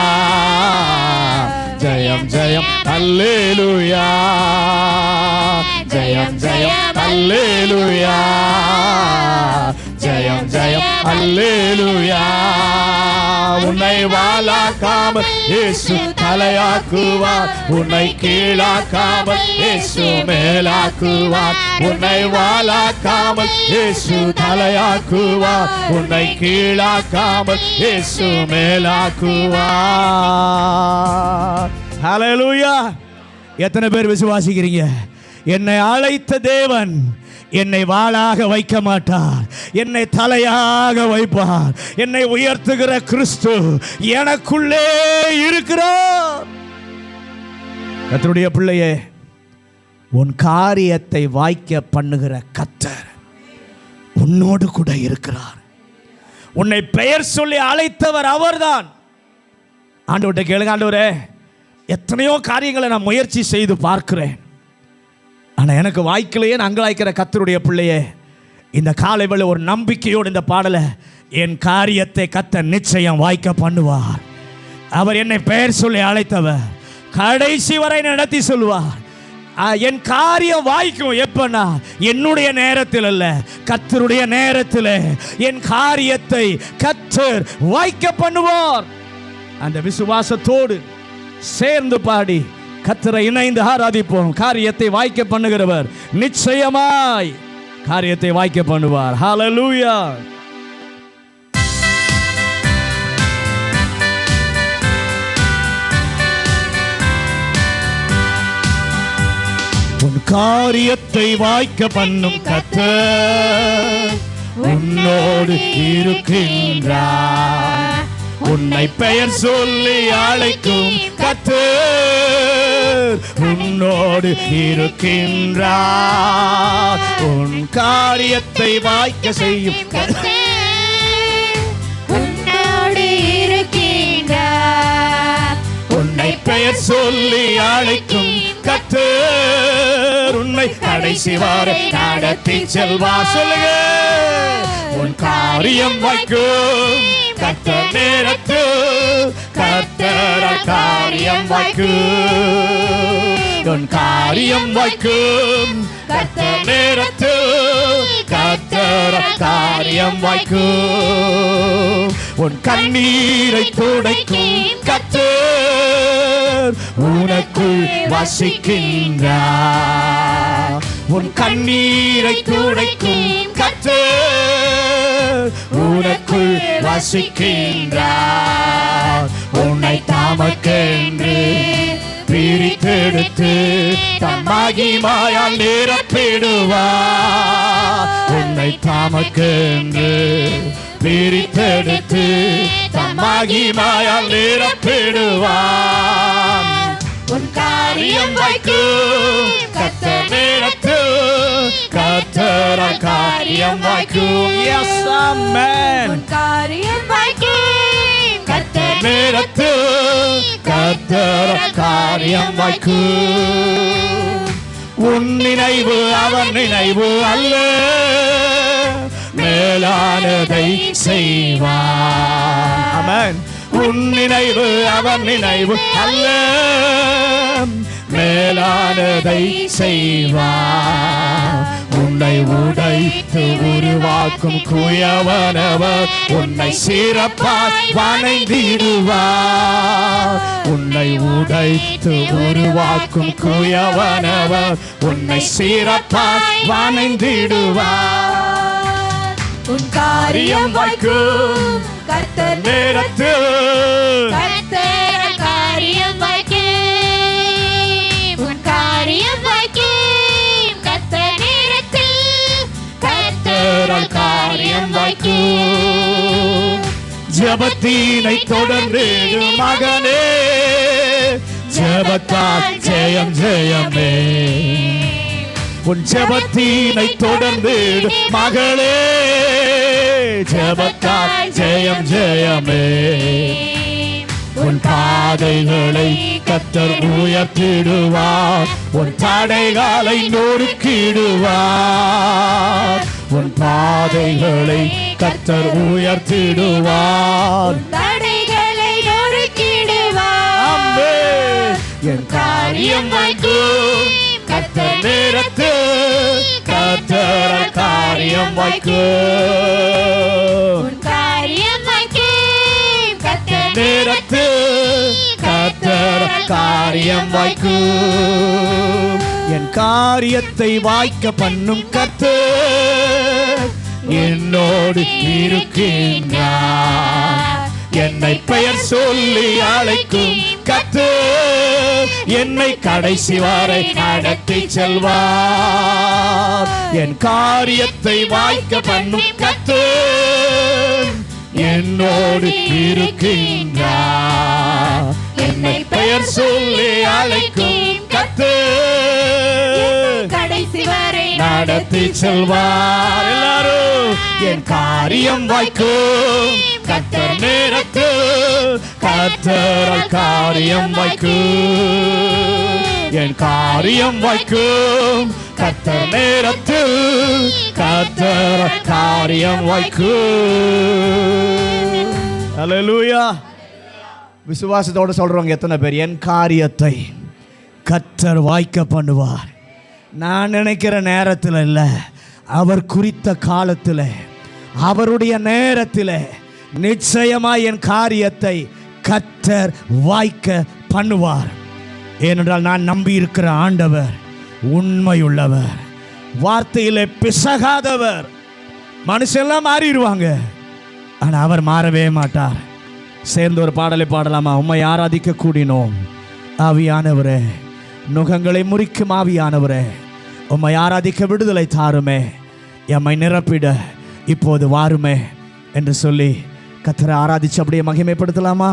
ஜெயம் ஜெயம் அல்லேலூயா, ஜெயம் ஜெயம் அல்லேலூயா, ஜெயம் ஜெயம் அல்லேலூயா. உன்னை வாலாக்காமல் இயேசு தலையாக்குவார், உன்னை கீழாக்காமல் இயேசு மேலாக்குவார். உன்னை வாலாக்காமல் இயேசு தலையாக்குவார், உன்னை கீழாக்காமல் இயேசு மேலாக்குவார். ஹல்லேலூயா. எத்தனை பேர் விசுவாசிக்கிறீங்க? என்னை அழைத்த தேவன் என்னை வாளாக வைக்க மாட்டார், என்னை தலையாக வைப்பார். என்னை உயர்த்துகிற கிறிஸ்து எனக்குள்ளே இருக்கிறார். கர்த்தருடைய பிள்ளையே, உன் காரியத்தை வாய்க்க பண்ணுகிற கர்த்தர் உன்னோடு கூட இருக்கிறார். உன்னை பெயர் சொல்லி அழைத்தவர் அவர்தான். ஆண்டவர்கிட்ட கேளுங்க, ஆண்டவரே எத்தனையோ காரியங்களை நான் முயற்சி செய்து பார்க்கிறேன், ஆனால் எனக்கு வாய்க்கலையே அங்கலாய்க்கிற கர்த்தருடைய பிள்ளையே, இந்த காலை வேளை ஒரு நம்பிக்கையோடு இந்த பாடலை, என் காரியத்தை கர்த்தர் நிச்சயம் வாய்க்க பண்ணுவார். அவர் என்னை பெயர் சொல்லி அழைத்தவர், கடைசி வரை நடத்தி சொல்லுவார். என் காரியம் வாய்க்கும். எப்பனா? என்னுடைய நேரத்தில் அல்ல, கர்த்தருடைய நேரத்தில் என் காரியத்தை கர்த்தர் வாய்க்க பண்ணுவார். அந்த விசுவாசத்தோடு சேர்ந்து பாடி கர்த்தரை இணைந்து ஆராதிப்போம். காரியத்தை வாய்க்க பண்ணுகிறவர் நிச்சயமாய் காரியத்தை வாய்க்க பண்ணுவார். ஹல்லேலூயா. உன் காரியத்தை வாய்க்க பண்ணும் கர்த்தர் உன்னோடு இருக்கின்றார். உன்னை பெயர் சொல்லி அழைக்கும் கர்த்தர் உன்னோடு இருக்கின்றார். உன் காரியத்தை வாய்க்க செய்யும் கர்த்தர் உன்னோடு இருக்கின்றார். உன்னை பெயர் சொல்லி அழைக்கும் கர்த்தர் உன்னை கடைசி வரை நடத்தி செல்வார். சொல்லுங்க, உன் காரியம் வாய்க்கும் கர்த்தர் நேரத்தில், கர்த்தர் காரியம் வாய்க்கும். உன் காரியம் வாய்க்கும் கர்த்தர் நேரத்தில், கர்த்தர் காரியம் வாய்க்கும். உன் கண்ணீரை துடைக்கும் கர்த்தர் உனக்குள் வசிக்கின்றார். உன் கண்ணீரை துடைக்கும் கர்த்தர் உனக்குள் வசிக்கின்றார். உன்னை தமக்கென்று பிரித்தெடுத்து தம் மகிமையால் நிரப்பிடுவார். உன்னை தமக்கென்று பிரித்தெடுத்து தம் மகிமையால் நிரப்பிடுவார். உன் காரியம் வாய்க்கும் கர்த்தர் நேரத்தில், கர்த்தர் காரியம் வாய்க்கும். Yes, amen. உன் காரியம் வாய்க்கும் கர்த்தர் நேரத்தில், கர்த்தர் காரியம் வாய்க்கும். உன் நினைவு அவன் நினைவு அல்ல, மேலானதை செய்வார். ஆமென். உன் நினைவு அவன் நினைவு அல்ல, மேலானதை செய்வார். உன்னை உடைத்து உருவாக்கும் குயவனவர் உன்னை சிறப்பாய் வணங்கிடுவார். உன்னை உடைத்து உருவாக்கும் குயவனவர் உன்னை சிறப்பாய் வணங்கிடுவார். உன் காரியம் வாய்க்கும் கர்த்தர் நேரத்தில், கர்த்தர் காரியம் வாய்க்கும். உன் காரியம் வாய்க்கும் கர்த்தர் நேரத்தில், ஜெபத்தினை தொடர்ந்து மகனே, ஜெபத்தால் ஜெயம் ஜெயமே. உன் ஜெபத்தினை தொடர்ந்து மகளே, ஜெபத்தால் ஜெயம் ஜெயமே. உன் பாதைகளை கர்த்தர் உயர்த்திடுவார், உன் தடைகளை நொறுக்கிடுவார். உன் பாதைகளை கர்த்தர் உயர்த்திடுவார், தடைகளை நொறுக்கிடுவார். என் காரியம் வாய்க்கும் கர்த்தர் நேரத்தில், கர்த்தர் காரியம் வாய்க்கும். காரியம் வாய்க்கும் கர்த்தர் நேரத்தில், கர்த்தர் காரியம் வாய்க்கும். என் காரியத்தை வாய்க்க பண்ணும் கர்த்தர் என்னோடு இருக்கின்றார். என்னை பெயர் சொல்லி அழைக்கும் கர்த்தர் என்னை கடைசி வரை நடத்தி செல்வார். என் காரியத்தை வாய்க்க பண்ணும் கர்த்தர் என்னோடு இருக்கின்றார். என்னை பெயர் சொல்லி அழைக்கும் கர்த்தர் கடைசி வரை நடத்தி செல்வார். எல்லாரும் என் காரியம் வாய்க்கும் கர்த்தர் நேரத்தில், கர்த்தர் காரியம் வாய்க்கும். என் காரியம் வாய்க்கும் கர்த்தர் நேரத்தில், கர்த்தர் காரியம் வாய்க்கும். அல்லேலூயா. விசுவாசத்தோடு சொல்றவங்க எத்தனை பேர் என் காரியத்தை கர்த்தர் வாய்க்க பண்ணுவார்? நான் நினைக்கிற நேரத்தில் இல்லை, அவர் குறித்த காலத்தில், அவருடைய நேரத்தில் நிச்சயமாய் என் காரியத்தை கர்த்தர் வாய்க்க பண்ணுவார். ஏனென்றால் நான் நம்பி இருக்கிற ஆண்டவர் உண்மையுள்ளவர், வார்த்தையிலே பிசகாதவர். மனுஷெல்லாம் மாறிடுவாங்க, ஆனால் அவர் மாறவே மாட்டார். சேர்ந்து ஒரு பாடலை பாடலாமா? உம்மை ஆராதிக்க கூடினோம் ஆவியானவரே, நுகங்களை முறிக்கும் ஆவியானவரே, உம்மை ஆராதிக்க விடுதலை தாருமே, எம்மை நிரப்பிட இப்போது வாருமே என்று சொல்லி கர்த்தரை ஆராதிச்சு அப்படியே மகிமைப்படுத்தலாமா?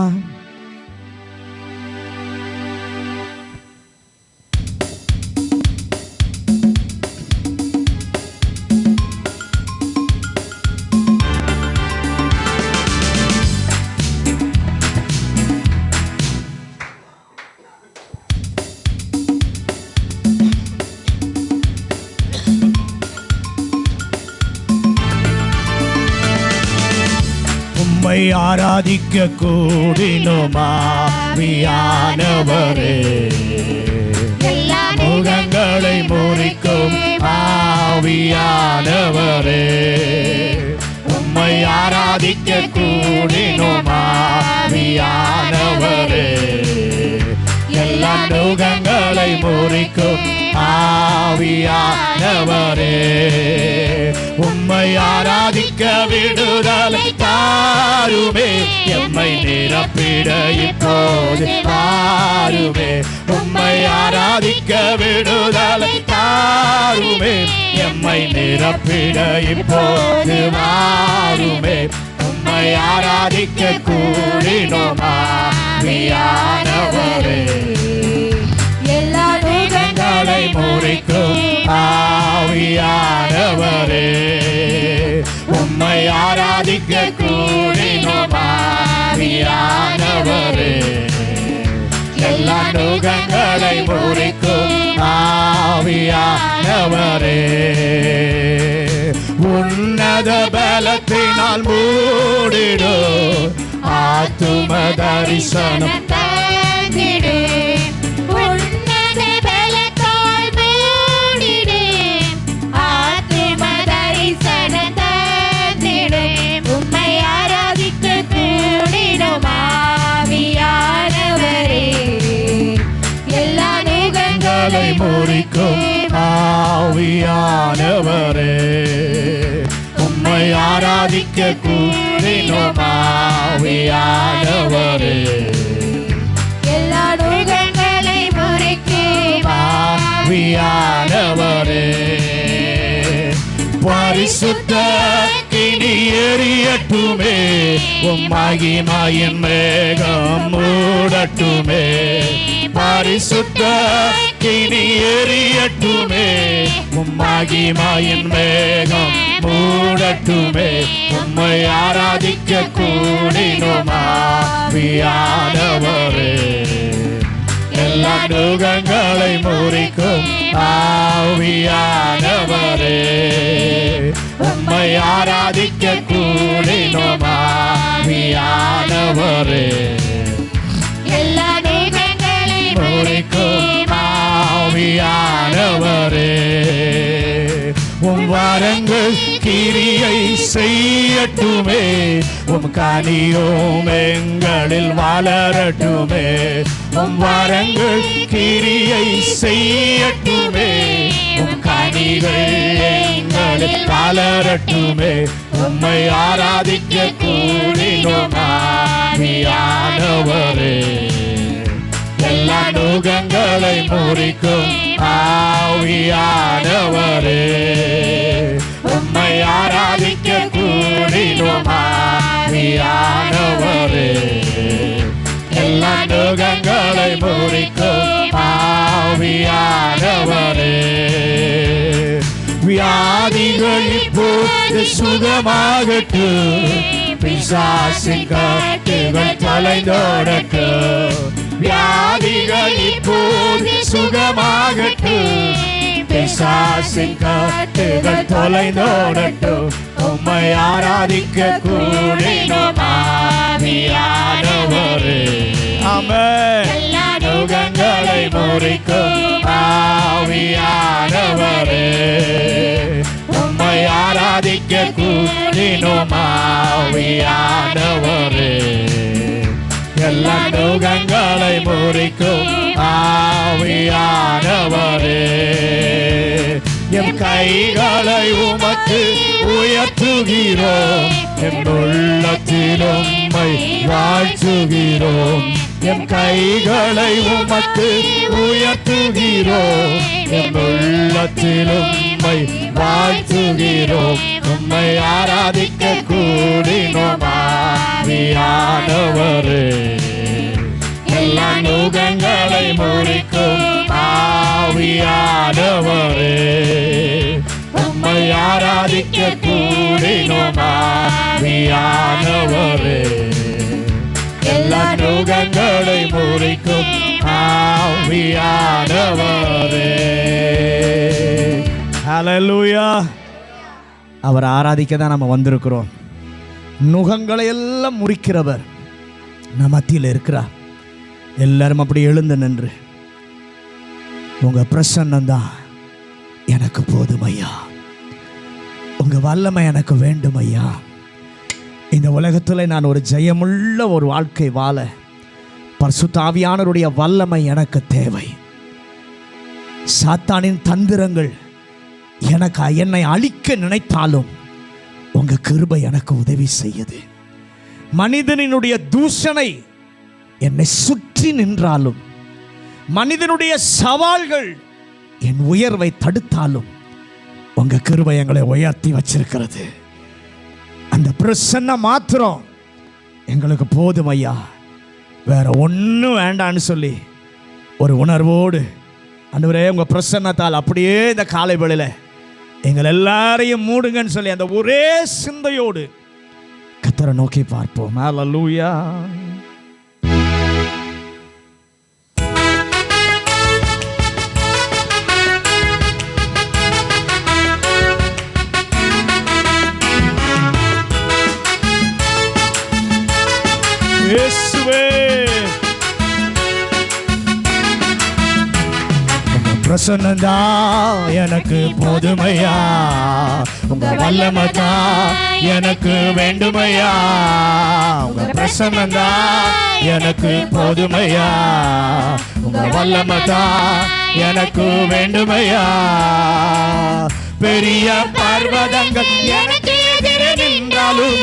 உம்மை ஆராதிக்க கூடினோமா ஆவியானவரே, முகங்களை முறிக்கும் ஆவியானவரே. உம்மை ஆராதிக்க கூடினோமா ஆவியானவரே, எல்லா முகங்களை முறிக்கும் ஆவியானவரே. உம்மை ஆராதிக்க விடுதலை தாருமே, எம்மை நிரப்பிட இப்போது வாருமே. உம்மை ஆராதிக்க விடுதலை தாருமே, எம்மை நிரப்பிட இப்போது வாருமே. உம்மை ஆராதிக்க கூடினோம் ஆவியானவரே, எல்லா நுகங்களை முறிக்கும் ஆவியானவரே. உம்மை ஆராதிக்க கூடினோம் ஆவியானவரே, எல்லா நுகங்களை முறிக்கும் ஆவியானவரே. உன்னத பலத்தினால் மூடிடு ஆத்தும தரிசனம் தந்திடு, உன்னத பலத்தால் மூடிடு ஆத்தும தரிசனம் தந்திடு. உம்மை ஆராதிக்க கூடினோம் ஆவியானவரே, எல்லா நுகங்களை முறிக்கும் ஆவியானவரே. உம்மை ஆராதிக்க கூடினோம் ஆவியானவரே, எல்லா நுகங்களை முறிக்கும் ஆவியானவரே. பரிசுத்த கினி எரியட்டுமே, உம் மகிமையின் மேகம் மூடட்டுமே. பரிசுத்த கினி எரியட்டுமே, உம் மகிமையின் மேகம் மூடட்டுமே. உம்மை ஆராதிக்க கூடினோம் ஆவியானவரே. எல்லா நுகங்களை முறிக்கும் ஆவியானவரே. உம்மை ஆராதிக்க கூடினோம் ஆவியானவரே. எல்லா நுகங்களை முறிக்கும் ஆவியானவரே. உம் வரங்கள் கிரியை செய்யட்டுமே, உம் கனியும் எங்களில் வளரட்டுமே. உம் வரங்கள் கிரியை செய்யட்டுமே, உம் கனிகள் எங்களில் வளரட்டுமே. உம்மை ஆராதிக்க கூடினோம் ஆவியானவரே. எல்லா நுகங்களை முறிக்கும் ஆவியானவரே. உம்மை ஆராதிக்க கூடினோம் ஆவியானவரே. எல்லா நுகங்களை முறிக்கும் ஆவியானவரே. வியாதிகள் இப்போது சுகமாகட்டும், பிசாசின் கட்டுகள் தொலைந்தோடட்டும். வியாதிகள் இப்போது சுகமாகட்டும், பிசாசின் கட்டுகள் தொலைந்தோடட்டும். உம்மை ஆராதிக்க கூடினோம் ஆவியானவரே. ஆமென். நுகங்களை முறிக்கும் ஆவியானவரே. உம்மை ஆராதிக்க கூடினோம் ஆவியானவரே. எல்லா நுகங்களை முறிக்கும் ஆவியானவரே. எம் கைகளை உமக்கு உயர்த்துகிறோம், எம் உள்ளத்திலும் உம்மை வாழ்த்துகிறோம். எம் கைகளை உமக்கு உயர்த்துகிறோம், எம் உள்ளத்திலும் உம்மை வாழ்த்துகிறோம். உம்மை ஆராதிக்க கூடினோம் ஆவியானவரே. எல்லா நுகங்களை முறிக்கும் ஆவியானவரே. உம்மை ஆராதிக்க கூடினோம் ஆவியானவரே. எல்லா நுகங்களை முறிக்கும் ஆவியானவரே. ஹல்லேலூயா. அவர் ஆராதிக்க தான் நம்ம வந்திருக்கிறோம். நுகங்களை எல்லாம் முறிக்கிறவர் நம்ம மத்தியில் இருக்கிறார். எல்லாரும் அப்படி எழுந்து நின்று, உங்க பிரசன்னம் தான் எனக்கு போதும் ஐயா, உங்க வல்லமை எனக்கு வேண்டும் ஐயா. இந்த உலகத்தில் நான் ஒரு ஜெயமுள்ள ஒரு வாழ்க்கை வாழ பரிசுத்த ஆவியானவருடைய வல்லமை எனக்கு தேவை. சாத்தானின் தந்திரங்கள் என்னை அழிக்க நினைத்தாலும் உங்க கிருபை எனக்கு உதவி செய்யுது. மனிதனுடைய தூஷணை என்னை சுற்றி நின்றாலும், மனிதனுடைய சவால்கள் என் உயர்வை தடுத்தாலும் உங்க கிருபை எங்களை உயர்த்தி வச்சிருக்கிறது. அந்த பிரசன்ன மாத்திரம் எங்களுக்கு போதும் ஐயா, வேற ஒன்றும் வேண்டான்னு சொல்லி ஒரு உணர்வோடு, ஆண்டவரே உங்க பிரசன்னத்தால் அப்படியே இந்த காலை வேளையில எங்கள் எல்லாரையும் மூடுங்கன்னு சொல்லி அந்த ஒரே சிந்தையோடு கர்த்தரை நோக்கி பார்ப்போம். ஹல்லேலூயா. இயேசுவே பிரசன்னந்தா எனக்கு போதுமையா, உங்க வல்லமைதா எனக்கு வேண்டுமையா. உங்க பிரசன்னந்தா எனக்கு போதுமையா, உங்க வல்லமைதா எனக்கு வேண்டுமையா. பெரிய பர்வதங்கள் எனக்கு எதிரே நின்றாலும்,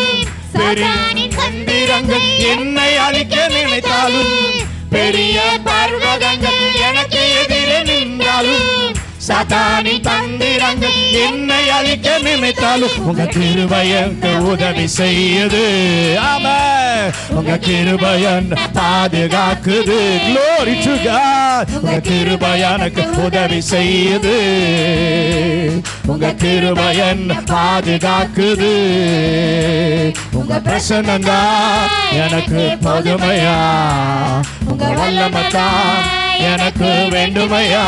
பெரிய தந்திரங்கள் என்னை அழிக்க நினைத்தாலும், பெரிய பர்வதங்கள் எனக்கு எதிரே நின்றாலும், சாத்தானின் தந்திரங்கள் என்னை அழிக்க நினைத்தாலும் உங்க கிருபை எனக்கு உதவி செய்யுது. ஆமென். உங்க கிருபை என்னை பாதுகாக்குது. Glory to God. உங்க கிருபை எனக்கு உதவி செய்யுது. உங்க கிருபை என்னை பாதுகாக்குது. உங்க பிரசன்னம் தான் எனக்கு போதுமையா. உங்க வல்லமை தான் எனக்கு வேண்டுமையா.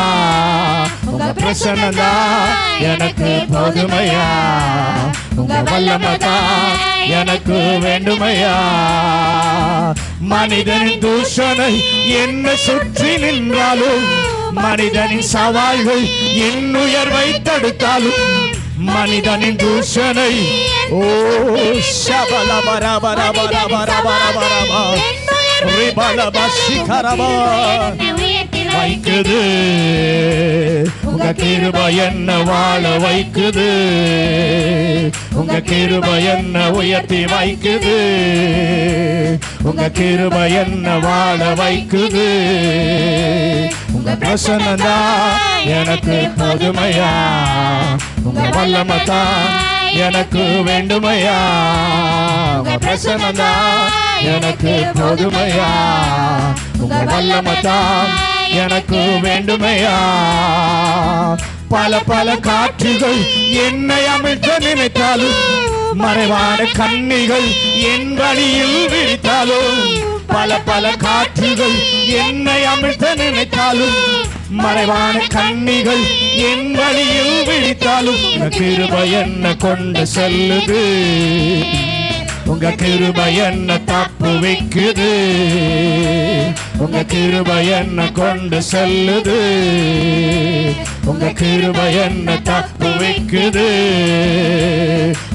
உங்க பிரசன்னம் தான் எனக்கு போதுமையா. உங்க வல்லமை தான் எனக்கு வேண்டுமையா. மனிதனின் தூஷணை என்னை சுற்றி நின்றாலும், மனிதனின் சவால்கள் என் உயர்வை தடுத்தாலும், மனிதனின் தூஷணை ஓ ஷபலபரபரபரபரபரபரபரபா ரிபலபஷிகரபா வைக்குது. உங்க கிருபை என்ன வாழ வைக்குது. உங்க கிருபை என்ன உயர்த்தி வைக்குது. உங்க கிருபை என்ன வாழ வைக்குது. உங்க பிரசன்னம் தான் எனக்கு போதுமையா. உங்க வல்லமை தான் எனக்கு வேண்டுமையா. உங்க பிரசன்னம் தான் எனக்கு போதுமையா. உங்க வல்லமை தான் எனக்கு வேண்டுமையா. பல பல காற்றுகள் என்னை அமிழ்த்த நினைத்தாலும், மறைவான கண்ணிகள் என் வழியில் விரித்தாலும், பல பல காற்றுகள் என்னை அமிழ்த்த நினைத்தாலும், மறைவான கண்ணிகள் என் வழியில் விழித்தாலும், உங்க கிருபை என்ன கொண்டு செல்லுது. உங்க கிருபை என்ன தப்பு வைக்குது. உங்க கிருபை என்ன கொண்டு செல்லுது. உங்க கிருபை என்ன தப்பு வைக்குது.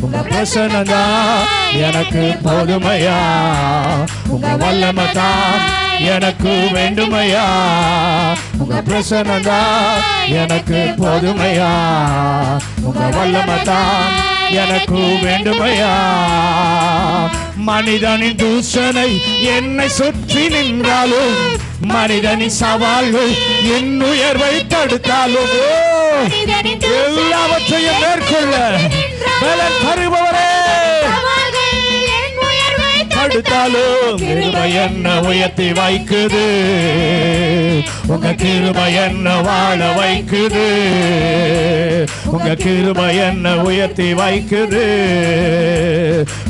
உங்க பிரசன்னம் தான் எனக்கு போதுமையா. உங்க வல்லமை தான் எனக்கு வேண்டுமையா. உங்க பிரசன்னம் தான் எனக்கு போதுமையா. உங்க வல்லமை தான் எனக்கு வேண்டுமையா. மனிதனின் தூஷணை என்னை சுற்றி நின்றாலும், மனிதனின் சவால்கள் என் உயர்வை தடுத்தாலும், எல்லாவற்றையும் மேற்கொள்ள பலன் தருபவரே தடுத்தாலும் கிருபை என்ன உயர்த்தி வைக்குது. உங்க கிருபை என்ன வாழ வைக்குது. உங்க கிருபை என்ன உயர்த்தி வைக்குது.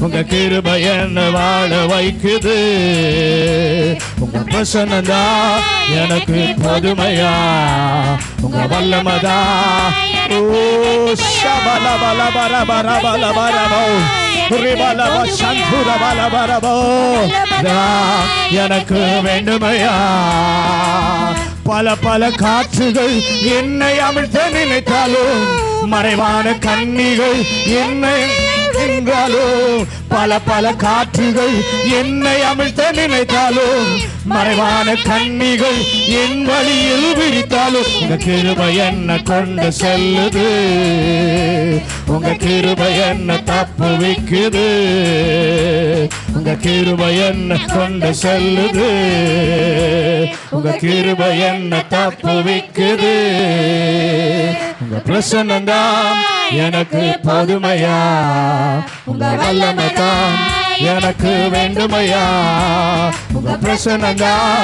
உங்க கிருபை என்ன வாழ வைக்குது. உங்க பிரசன்னம் தான் எனக்கு போதுமையா. உங்க வல்லமை தான் ஓ ஷபலபலபரபரபரபரபரபோ ரிபலப சந்துரபலபரபோ எனக்கு வேண்டுமையா. பல பல காற்றுகள் என்னை அமிழ்த்த நினைத்தாலும், மறைவான கண்ணிகள் என்னை என்றாலும், பல பல காற்றுகள் என்னை அமிழ்த்த நினைத்தாலும், மறைவான கண்ணிகள் என் வழியில் விரித்தாலும், உங்க கிருபை என்ன கொண்டு செல்லுது. உங்க கிருபை என்ன தப்பு வைக்குது. உங்க கிருபை என்ன கொண்டு செல்லுது. உங்க கிருபை என்ன தப்பு வைக்குது. உங்க பிரசன்னம் தான் எனக்கு போதுமையா. உங்க வல்லமை தான் எனக்கு வேண்டுமையா. உங்க பிரசன்னம் தான்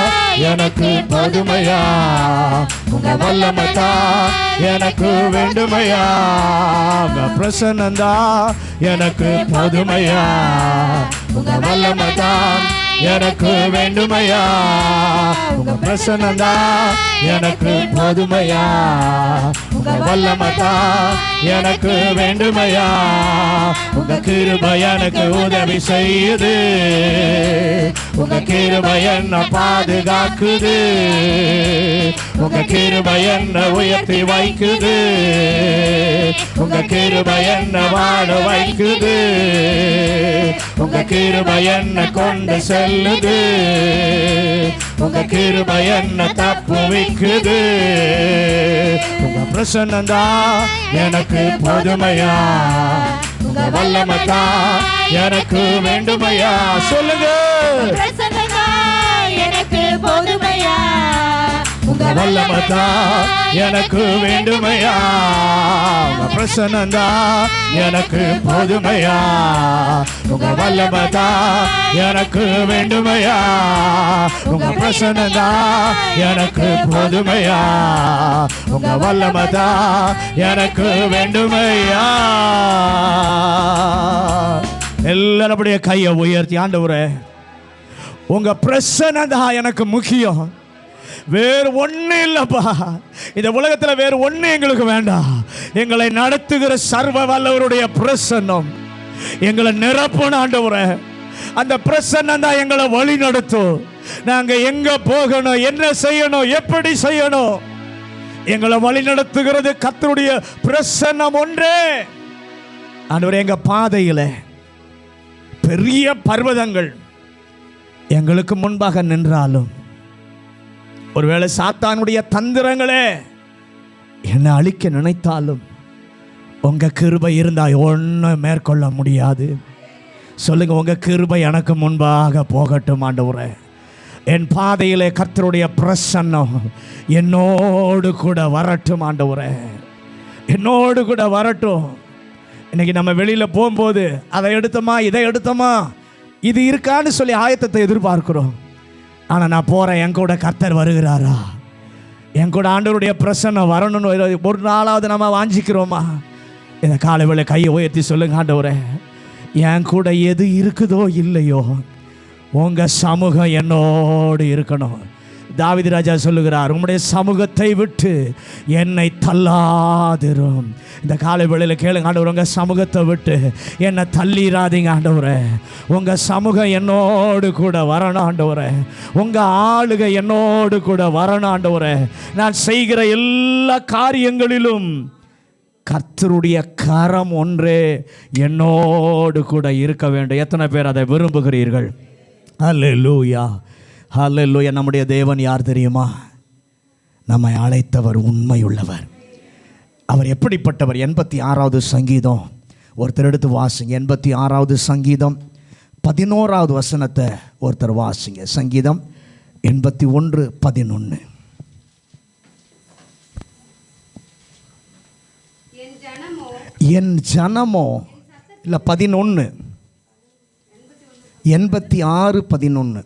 எனக்கு போதுமையா. உங்க வல்லமை தான் எனக்கு வேண்டுமையா. உங்க பிரசன்னம் தான் எனக்கு போதுமையா. உங்க வல்லமை தான் எனக்கு வேண்டுமையா. உங்க பிரசன்னம் தான் எனக்கு போதுமையா. உங்க வல்லமை தான் எனக்கு வேண்டுமையா. உங்க கிருபை எனக்கு உதவி செய்யுது. உங்க கிருபை என்ன பாதுகாக்குது. உங்க கிருபை என்ன உயர்த்தி வைக்குது. உங்க கிருபை என்ன வாழ வைக்குது. உங்க கிருபை என்ன கொண்டு செல்லுது. உங்க கிருபை என்ன தப்பு வைக்குது. உங்க பிரசன்னம் தான் எனக்கு போதுமையா. உங்க வல்லமை தான் எனக்கு வேண்டுமையா. சொல்லுங்க. எனக்கு போதுமையா. உங்க வல்லமதா எனக்கு வேண்டுமையா, உங்க பிரசன்னந்தா எனக்கு போதுமையா, உங்க வல்லமதா எனக்கு வேண்டுமையா, உங்க பிரசன்னந்தா எனக்கு போதுமையா, உங்க வல்லமதா எனக்கு வேண்டுமையா. எல்லாரும் அப்படியே கையை உயர்த்தி, ஆண்டவரே உங்க பிரசன்னதா எனக்கு முக்கியம், வேறு ஒண்ணு இல்லப்பா, இந்த உலகத்துல வேறு ஒண்ணு எங்களுக்கு வேண்டாம். எங்களை நடத்துகிற சர்வ வல்லவருடைய பிரசன்னம் எங்களை நிரப்பணும் ஆண்டவரே. அந்த பிரசன்னம் தான் எங்களை வழி நடத்தும். நாங்க எங்க போகணும், என்ன செய்யணும், எப்படி செய்யணும், எங்களை வழி நடத்துகிறது கர்த்தருடைய பிரசன்னம் ஒன்றே. ஆண்டவரே, எங்க பாதையில பெரிய பர்வதங்கள் எங்களுக்கு முன்பாக நின்றாலும், ஒருவேளை சாத்தானுடைய தந்திரங்களே என்னை அழிக்க நினைத்தாலும், உங்க கிருபை இருந்தா ஒன்றும் மேற்கொள்ள முடியாது. சொல்லுங்க, உங்க கிருபை எனக்கு முன்பாக போகட்டும் ஆண்டவரே. என் பாதையிலே கர்த்தருடைய பிரசன்னம் என்னோடு கூட வரட்டும் ஆண்டவரே, என்னோடு கூட வரட்டும். இன்னைக்கு நம்ம வெளியில போகும்போது அதை எடுத்தோமா இதை எடுத்தோமா இது இருக்கான்னு சொல்லி ஆயத்தத்தை எதிர்பார்க்கிறோம். ஆனால் நான் போகிறேன், என் கூட கர்த்தர் வருகிறாரா, என் கூட ஆண்டவருடைய பிரசன்னம் வரணும்னு ஒரு நாளாவது நம்ம வாஞ்சிக்கிறோமா? இந்த காலை வேளை கையை உயர்த்தி சொல்லுங்க, ஆண்டவரே என் கூட எது இருக்குதோ இல்லையோ உங்க சமூகம் என்னோடு இருக்கணும். தாவீது ராஜா சொல்லுகிறார், உம்முடைய சமூகத்தை விட்டு என்னை தள்ளாதிரும். இந்த காலை வேளையில் கேளுங்க, ஆண்டவர் உங்க சமூகத்தை விட்டு என்னை தள்ளிடாதீங்க ஆண்டவரே. உங்க சமூகம் என்னோடு கூட வரணும் ஆண்டவரே. உங்க ஆளுகை என்னோடு கூட வரணும் ஆண்டவரே. நான் செய்கிற எல்லா காரியங்களிலும் கர்த்தருடைய கரம் ஒன்றே என்னோடு கூட இருக்க வேண்டும். எத்தனை பேர் அதை விரும்புகிறீர்கள்? அல்லேலூயா, அல்லேலூயா. நம்முடைய தேவன் யார் தெரியுமா? நம்மை அழைத்தவர் உண்மையுள்ளவர். அவர் எப்படிப்பட்டவர்? 86வது சங்கீதம் ஒருத்தர் எடுத்து வாசிங்க. 86வது சங்கீதம் 11வது வசனத்தை ஒருத்தர் வாசிங்க. சங்கீதம் 81:11. என் ஜனமோ இல்லை 11, 86:11.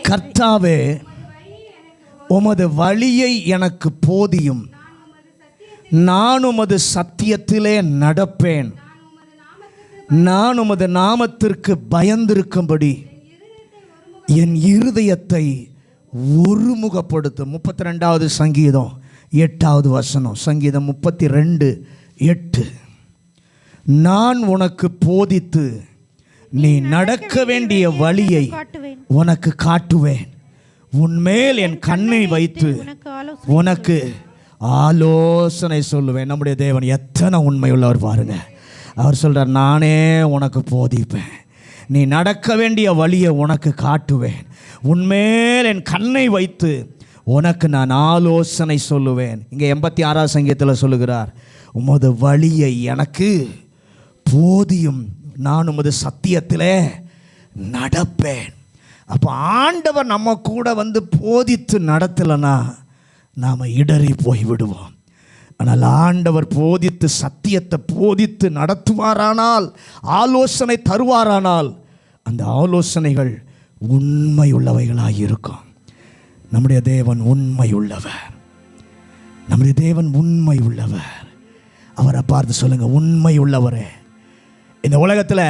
கர்த்தாவே உமது வழியை எனக்கு போதியும், நான் உமது சத்தியத்திலே நடப்பேன், நான் உமது நாமத்திற்கு பயந்திருக்கும்படி என் இருதயத்தை ஒருமுகப்படுத்தும். 32வது சங்கீதம் 8வது வசனம். சங்கீதம் 32:8. நான் உனக்கு போதித்து நீ நடக்க வேண்டிய வழியை உனக்கு காட்டுவேன், உன்மேல் என் கண்ணை வைத்து உனக்கு ஆலோசனை சொல்லுவேன். நம்முடைய தேவன் எத்தனை உண்மையுள்ளவர் பாருங்க. அவர் சொல்றார், நானே உனக்கு போதிப்பேன், நீ நடக்க வேண்டிய வழியை உனக்கு காட்டுவேன், உன்மேல் என் கண்ணை வைத்து உனக்கு நான் ஆலோசனை சொல்லுவேன். இங்கே 86வது சங்கீதத்தில் சொல்லுகிறார், உமது வழியை எனக்கு போதியும், நான் உமது சத்தியத்திலே நடப்பேன். அப்போ ஆண்டவர் நம்ம கூட வந்து போதித்து நடத்தலைன்னா நாம் இடறி போய் விடுவோம். ஆனால் ஆண்டவர் போதித்து சத்தியத்தை போதித்து நடத்துவாரானால், ஆலோசனை தருவாரானால், அந்த ஆலோசனைகள் உண்மையுள்ளவைகளாக இருக்கும். நம்முடைய தேவன் உண்மை உள்ளவர், நம்முடைய தேவன் உண்மை உள்ளவர். அவரை பார்த்து சொல்லுங்க, உண்மை உள்ளவரே. இந்த உலகத்தில்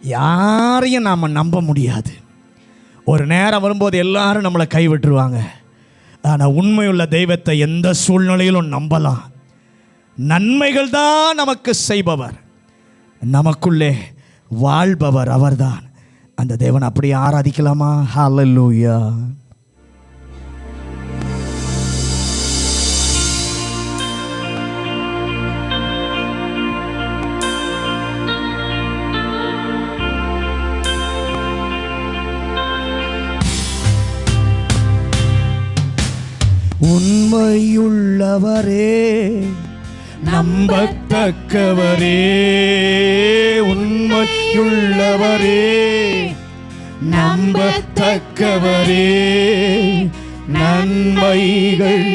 யாரையும் நாம் நம்ப முடியாது. ஒரு நேரம் வரும்போது எல்லாரும் நம்மளை கைவிட்டுருவாங்க. ஆனால் உண்மையுள்ள தெய்வத்தை எந்த சூழ்நிலையிலும் நம்பலாம். நன்மைகள் தான் நமக்கு செய்பவர், நமக்குள்ளே வாழ்பவர் அவர்தான். அந்த தேவன் அப்படியே ஆராதிக்கலாமா? ஹல்லேலூயா. உண்மையுள்ளவரே, நம்பத்தக்கவரே, உண்மையுள்ளவரே, நம்பத்தக்கவரே, நன்மைகள்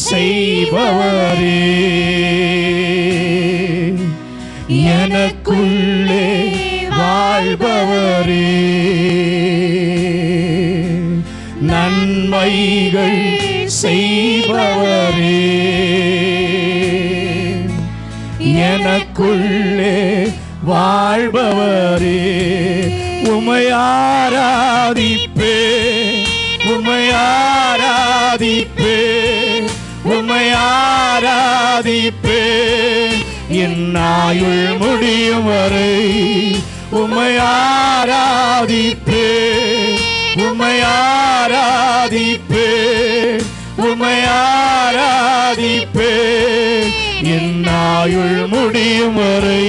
செய்பவரே, எனக்குள்ளே வாழ்பவரே, நன்மைகள் செய்பவரே, எனக்குள்ளே வாழ்பவரே. உம்மை ஆராதிப்பேன், உம்மை ஆராதிப்பேன், உம்மை ஆராதிப்பேன், என் ஆயுள் முடியும் வரை. உம்மை ஆராதிப்பேன், உம்மை ஆராதிப்பேன், உம்மை ஆராதிப்பேன், என் ஆயுள் முடியும் வரை.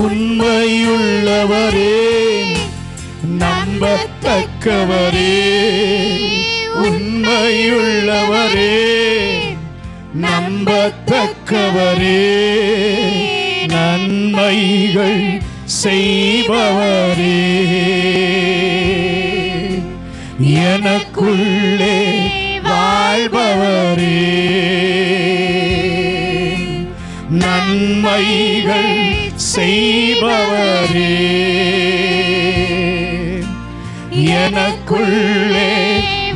உண்மையுள்ளவரே, நம்பத்தக்கவரே, உண்மையுள்ளவரே, நம்பத்தக்கவரே, நன்மைகள் செய்பவரே, எனக்குள்ளே வாழ்பவரே, நன்மைகள் செய்பவரே, எனக்குள்ளே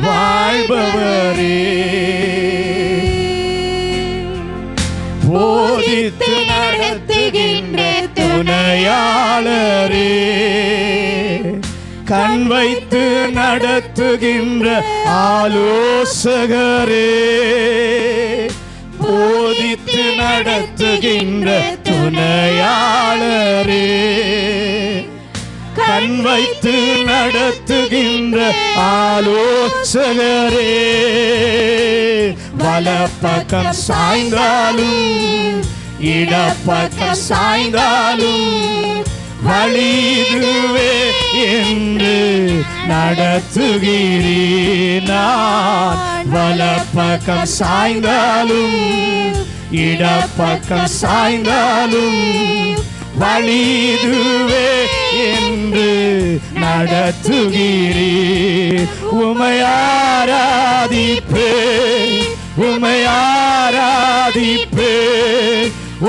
வாழ்பவரே. போதித்து நடத்துகின்ற துணையாளரே, கண் வைத்து நடத்துகின்ற ஆலோசகரே, போதித்து நடத்துகின்ற துணையாளரே, கண் வைத்து நடத்துகின்ற ஆலோசகரே, வலப்பக்கம் சாய்ந்தாலும் இடப்பக்கம் சாய்ந்தாலும் வழி இதுவே என்று நடத்துகிறீர். நான் வலப்பக்கம் சாய்ந்தாலும் இடப்பக்கம் சாய்ந்தாலும் வழி இதுவே என்று நடத்துகிறீர். உம்மை ஆராதிப்பேன், உம்மை ஆராதிப்பேன்,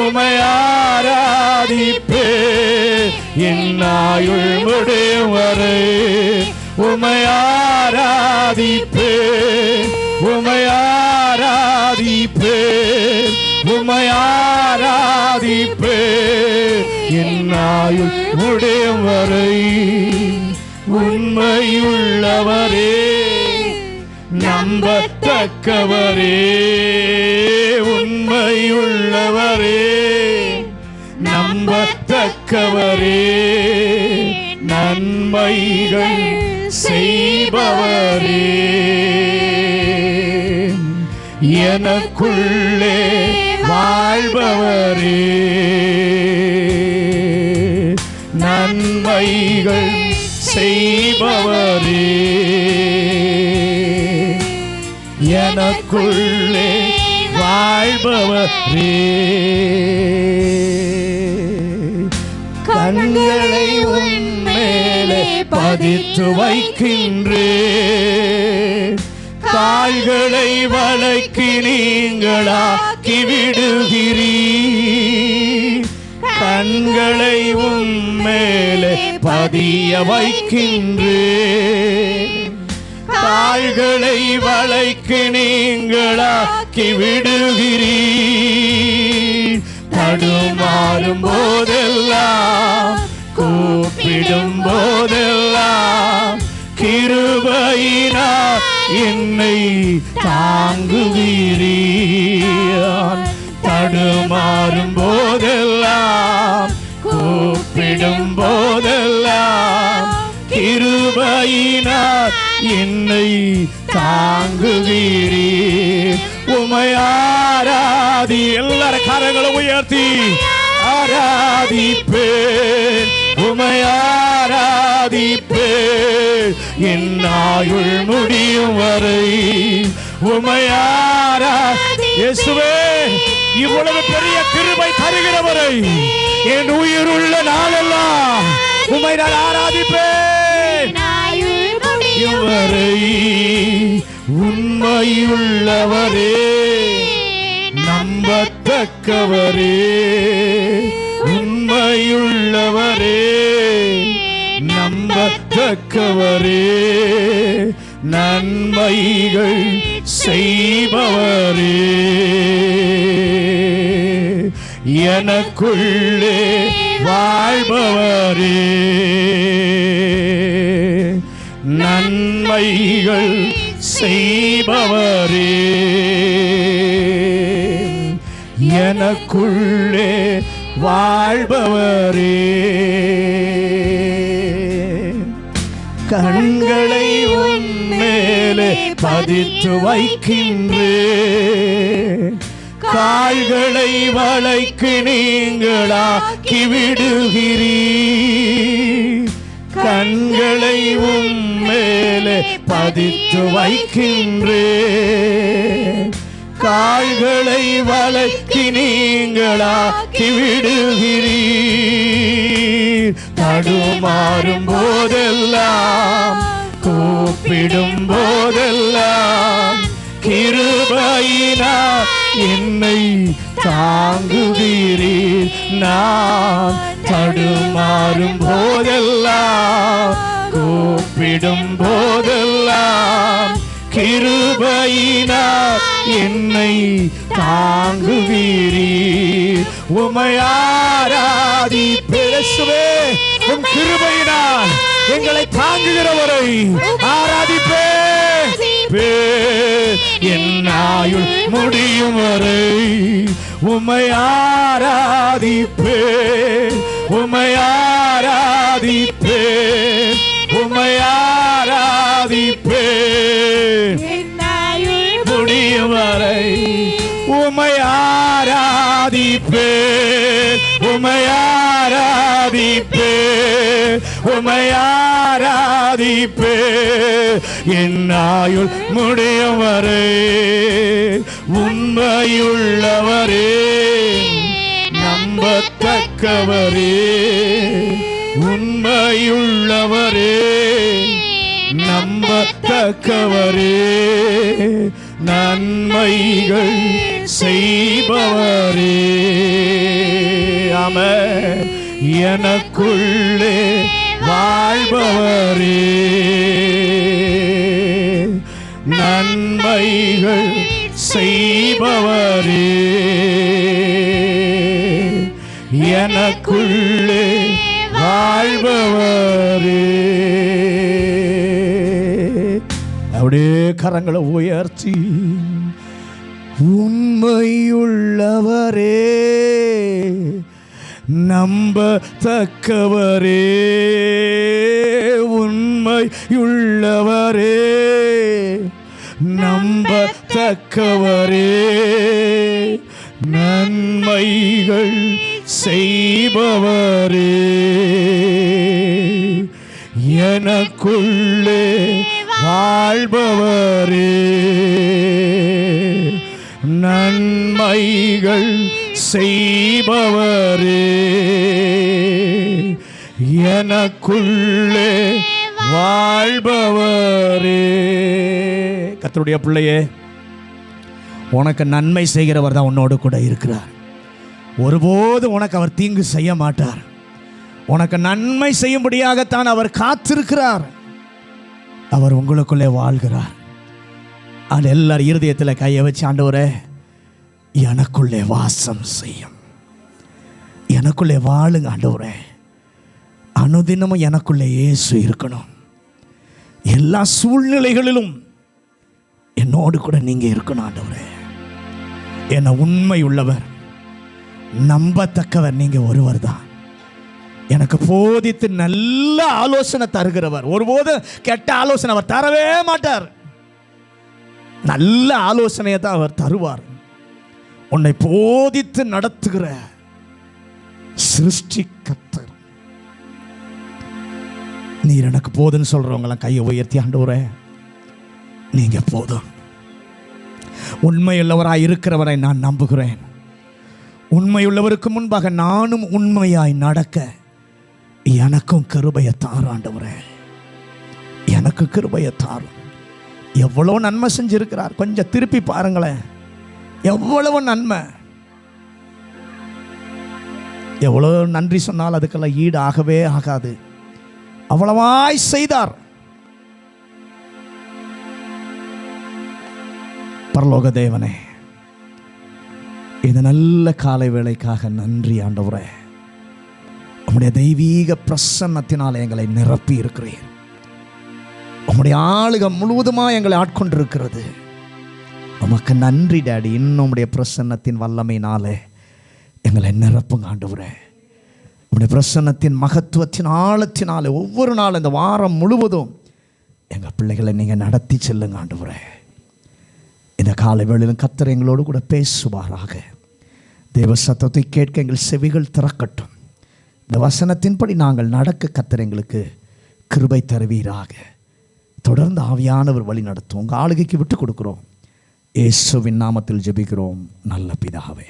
உம்மை ஆராதிப்பேன், என் ஆயுள் முடியும் வரை. உம்மை ஆராதிப்பேன், உம்மை ஆராதிப்பேன், உம்மை ஆராதிப்பேன், என் ஆயுள் முடியும் வரை. உண்மையுள்ளவரே, நம்பத்தக்கவரே, உண்மையுள்ளவரே, நம்பத்தக்கவரே, நன்மைகள் செய்பவரே, எனக்குள்ளே வாழ்பவரே, நன்மைகள் செய்பவரே, எனக்குள்ளே வாழ்பவரே. கண்களை உன்மேலே பதித்து வைக்கின்றேன், கால்களை வளைக்கு நீங்களாக்கி விடுகிறீர். கண்களை உன்மேலே பதிய வைக்கின்றேன், கால்களை வளைக்கு நீங்களாக்கி விடுகிறீர். தடுமாறும் போதெல்லாம், கூப்பிடும் போதெல்லாம், கிருபையினால் என்னை தாங்குகிறீர். தடுமாறும் போதெல்லாம், கூப்பிடும் போதெல்லாம், கிருபையினால் என்னை தாங்குகிறீர். உம்மை ஆராதி, எல்லாரும் கரங்களை உயர்த்தி ஆராதிப்பேன், உம்மை ஆராதிப்பேன், என் ஆயுள் முடியும் வரை. உம்மை இயேசுவே, இவ்வளவு பெரிய கிருபை தருகிறவரை என் உயிருள்ள நாளெல்லாம் உம்மை நான் ஆராதிப்பேன். உண்மையுள்ளவரே, நம்பத்தக்கவரே, உண்மையுள்ளவரே, நம்பத்தக்கவரே, நன்மைகள் செய்பவரே, எனக்குள்ளே வாழ்பவரே, நன்மைகள் செய்பவரே, எனக்குள்ளே வாழ்பவரே, கண்களை உன்மேலே பதித்து வைக்கின்றேன், கால்களை வளைக்கு நீங்களாக்கி விடுகிறீர், கண்களை உன்மேலே பதித்து வைக்கின்றேன், கால்களை வளைக்கு நீங்களாக்கி விடுகிறீர், தடுமாறும் போதெல்லாம் கூப்பிடும் போதெல்லாம் கிருபையினால் என்னை தாங்குகிறீர், நான் தடுமாறும் போதெல்லாம் கூப்பிடும் போதெல்லாம் கிருபையினால் என்னை தாங்குகிறீர், உம்மை ஆராதிப்பேசுவே, உம் கிருபையினால் எங்களை தாங்குகிறவரை ஆராதிப்பே, என் ஆயுள் முடியும் வரை உம்மை ஆராதிப்பே, உம்மை ஆராதிப்பே, உம்மை ஆராதிப்பே, முடியும் வரை உம்மை ஆராதிப்பே, உம்மை ஆராதிப்பே, உம்மை ஆராதிப்பே, என் ஆயுள் முடியும் வரை, உண்மையுள்ளவரே, நம்பத்தக்கவரே, உண்மையுள்ளவரே, நம்பத்தக்கவரே, நன்மைகள் செய்பவரே, ஆமென், எனக்குள்ளே வாழ்பவரே, நன்மைகள் செய்பவரே, எனக்குள்ளே வாழ்பவரே. அப்படியே கரங்களை உயர்த்தி, உண்மையுள்ளவரே, நம்பத்தக்கவரே, உண்மையுள்ளவரே, நம்பத்தக்கவரே, நன்மைகள் செய்பவரே, எனக்குள்ளே வாழ்பவரே, நன்மைகள் செய்பவரே, எனக்குள்ளே வாழ்பவரே. கர்த்தருடைய பிள்ளையே, உனக்கு நன்மை செய்கிறவர் தான் உன்னோடு கூட இருக்கிறார். ஒருபோதும் உனக்கு அவர் தீங்கு செய்ய மாட்டார். உனக்கு நன்மை செய்யும்படியாகத்தான் அவர் காத்திருக்கிறார். அவர் உங்களுக்குள்ளே வாழ்கிறார். அது எல்லாரும் இருதயத்தில் கையை வச்சு, ஆண்டவரே எனக்குள்ளே வாசம் செய்யும், எனக்குள்ளே வாழுங்க ஆண்டவரே, அனுதினமும் எனக்குள்ளே இயேசு இருக்கணும், எல்லா சூழ்நிலைகளிலும் என்னோடு கூட நீங்க இருக்கணும் ஆண்டவரே. என்ன உண்மை உள்ளவர், நம்பத்தக்கவர் நீங்க ஒருவர் தான். எனக்கு போதித்து நல்ல ஆலோசனை தருகிறவர். ஒருபோது கெட்ட ஆலோசனை அவர் தரவே மாட்டார். நல்ல ஆலோசனையை தான் அவர் தருவார். உன்னை போதித்து நடத்துகிற சிருஷ்டிகர்த்தர். நீர் எனக்கு போதுன்னு சொல்றவங்களாம் கையை உயர்த்தி, ஆண்டவரே நீங்க போதும், உண்மையுள்ளவராய் இருக்கிறவரை நான் நம்புகிறேன், உண்மையுள்ளவருக்கு முன்பாக நானும் உண்மையாய் நடக்க எனக்கும் கிருபையை தாரும் ஆண்டவரே, எனக்கு கிருபையை தாரும், எவ்வளோ நன்மை செஞ்சிருக்கிறார். கொஞ்சம் திருப்பி பாருங்களேன், எவ்வளவு நன்மை. எவ்வளோ நன்றி சொன்னால் அதுக்கெல்லாம் ஈடு ஆகவே ஆகாது. அவ்வளவாய் செய்தார். பரலோக தேவனே, இந்த நல்ல காலை வேளைக்காக நன்றி ஆண்டவரே. உம்முடைய தெய்வீக பிரசன்னத்தினால் எங்களை நிரப்பி இருக்கிறீர். உம்முடைய ஆளுகை முழுவதுமாக எங்களை ஆட்கொண்டிருக்கிறது. உமக்கு நன்றி டாடி. இன்னும் உம்முடைய பிரசன்னத்தின் வல்லமையினாலே எங்களை நிரப்புங்க ஆண்டவரே. உம்முடைய பிரசன்னத்தின் மகத்துவத்தின் ஆழத்தினாலே ஒவ்வொரு நாள் இந்த வாரம் முழுவதும் எங்கள் பிள்ளைகளை நீங்கள் நடத்தி செல்லுங்க ஆண்டவரே. இந்த காலை வேளையிலும் கர்த்தர் எங்களோடு கூட பேசுவாராக. தேவ சத்தத்தை கேட்க எங்கள் செவிகள் திறக்கட்டும். இந்த வசனத்தின்படி நாங்கள் நடக்க கர்த்தர் எங்களுக்கு கிருபை தருவீராக. தொடர்ந்து ஆவியானவர் வழி நடத்தும். உங்கள் ஆளுகைக்கு விட்டு கொடுக்குறோம். இயேசுவின் நாமத்தில் ஜெபிக்கிறோம் நல்ல பிதாவே.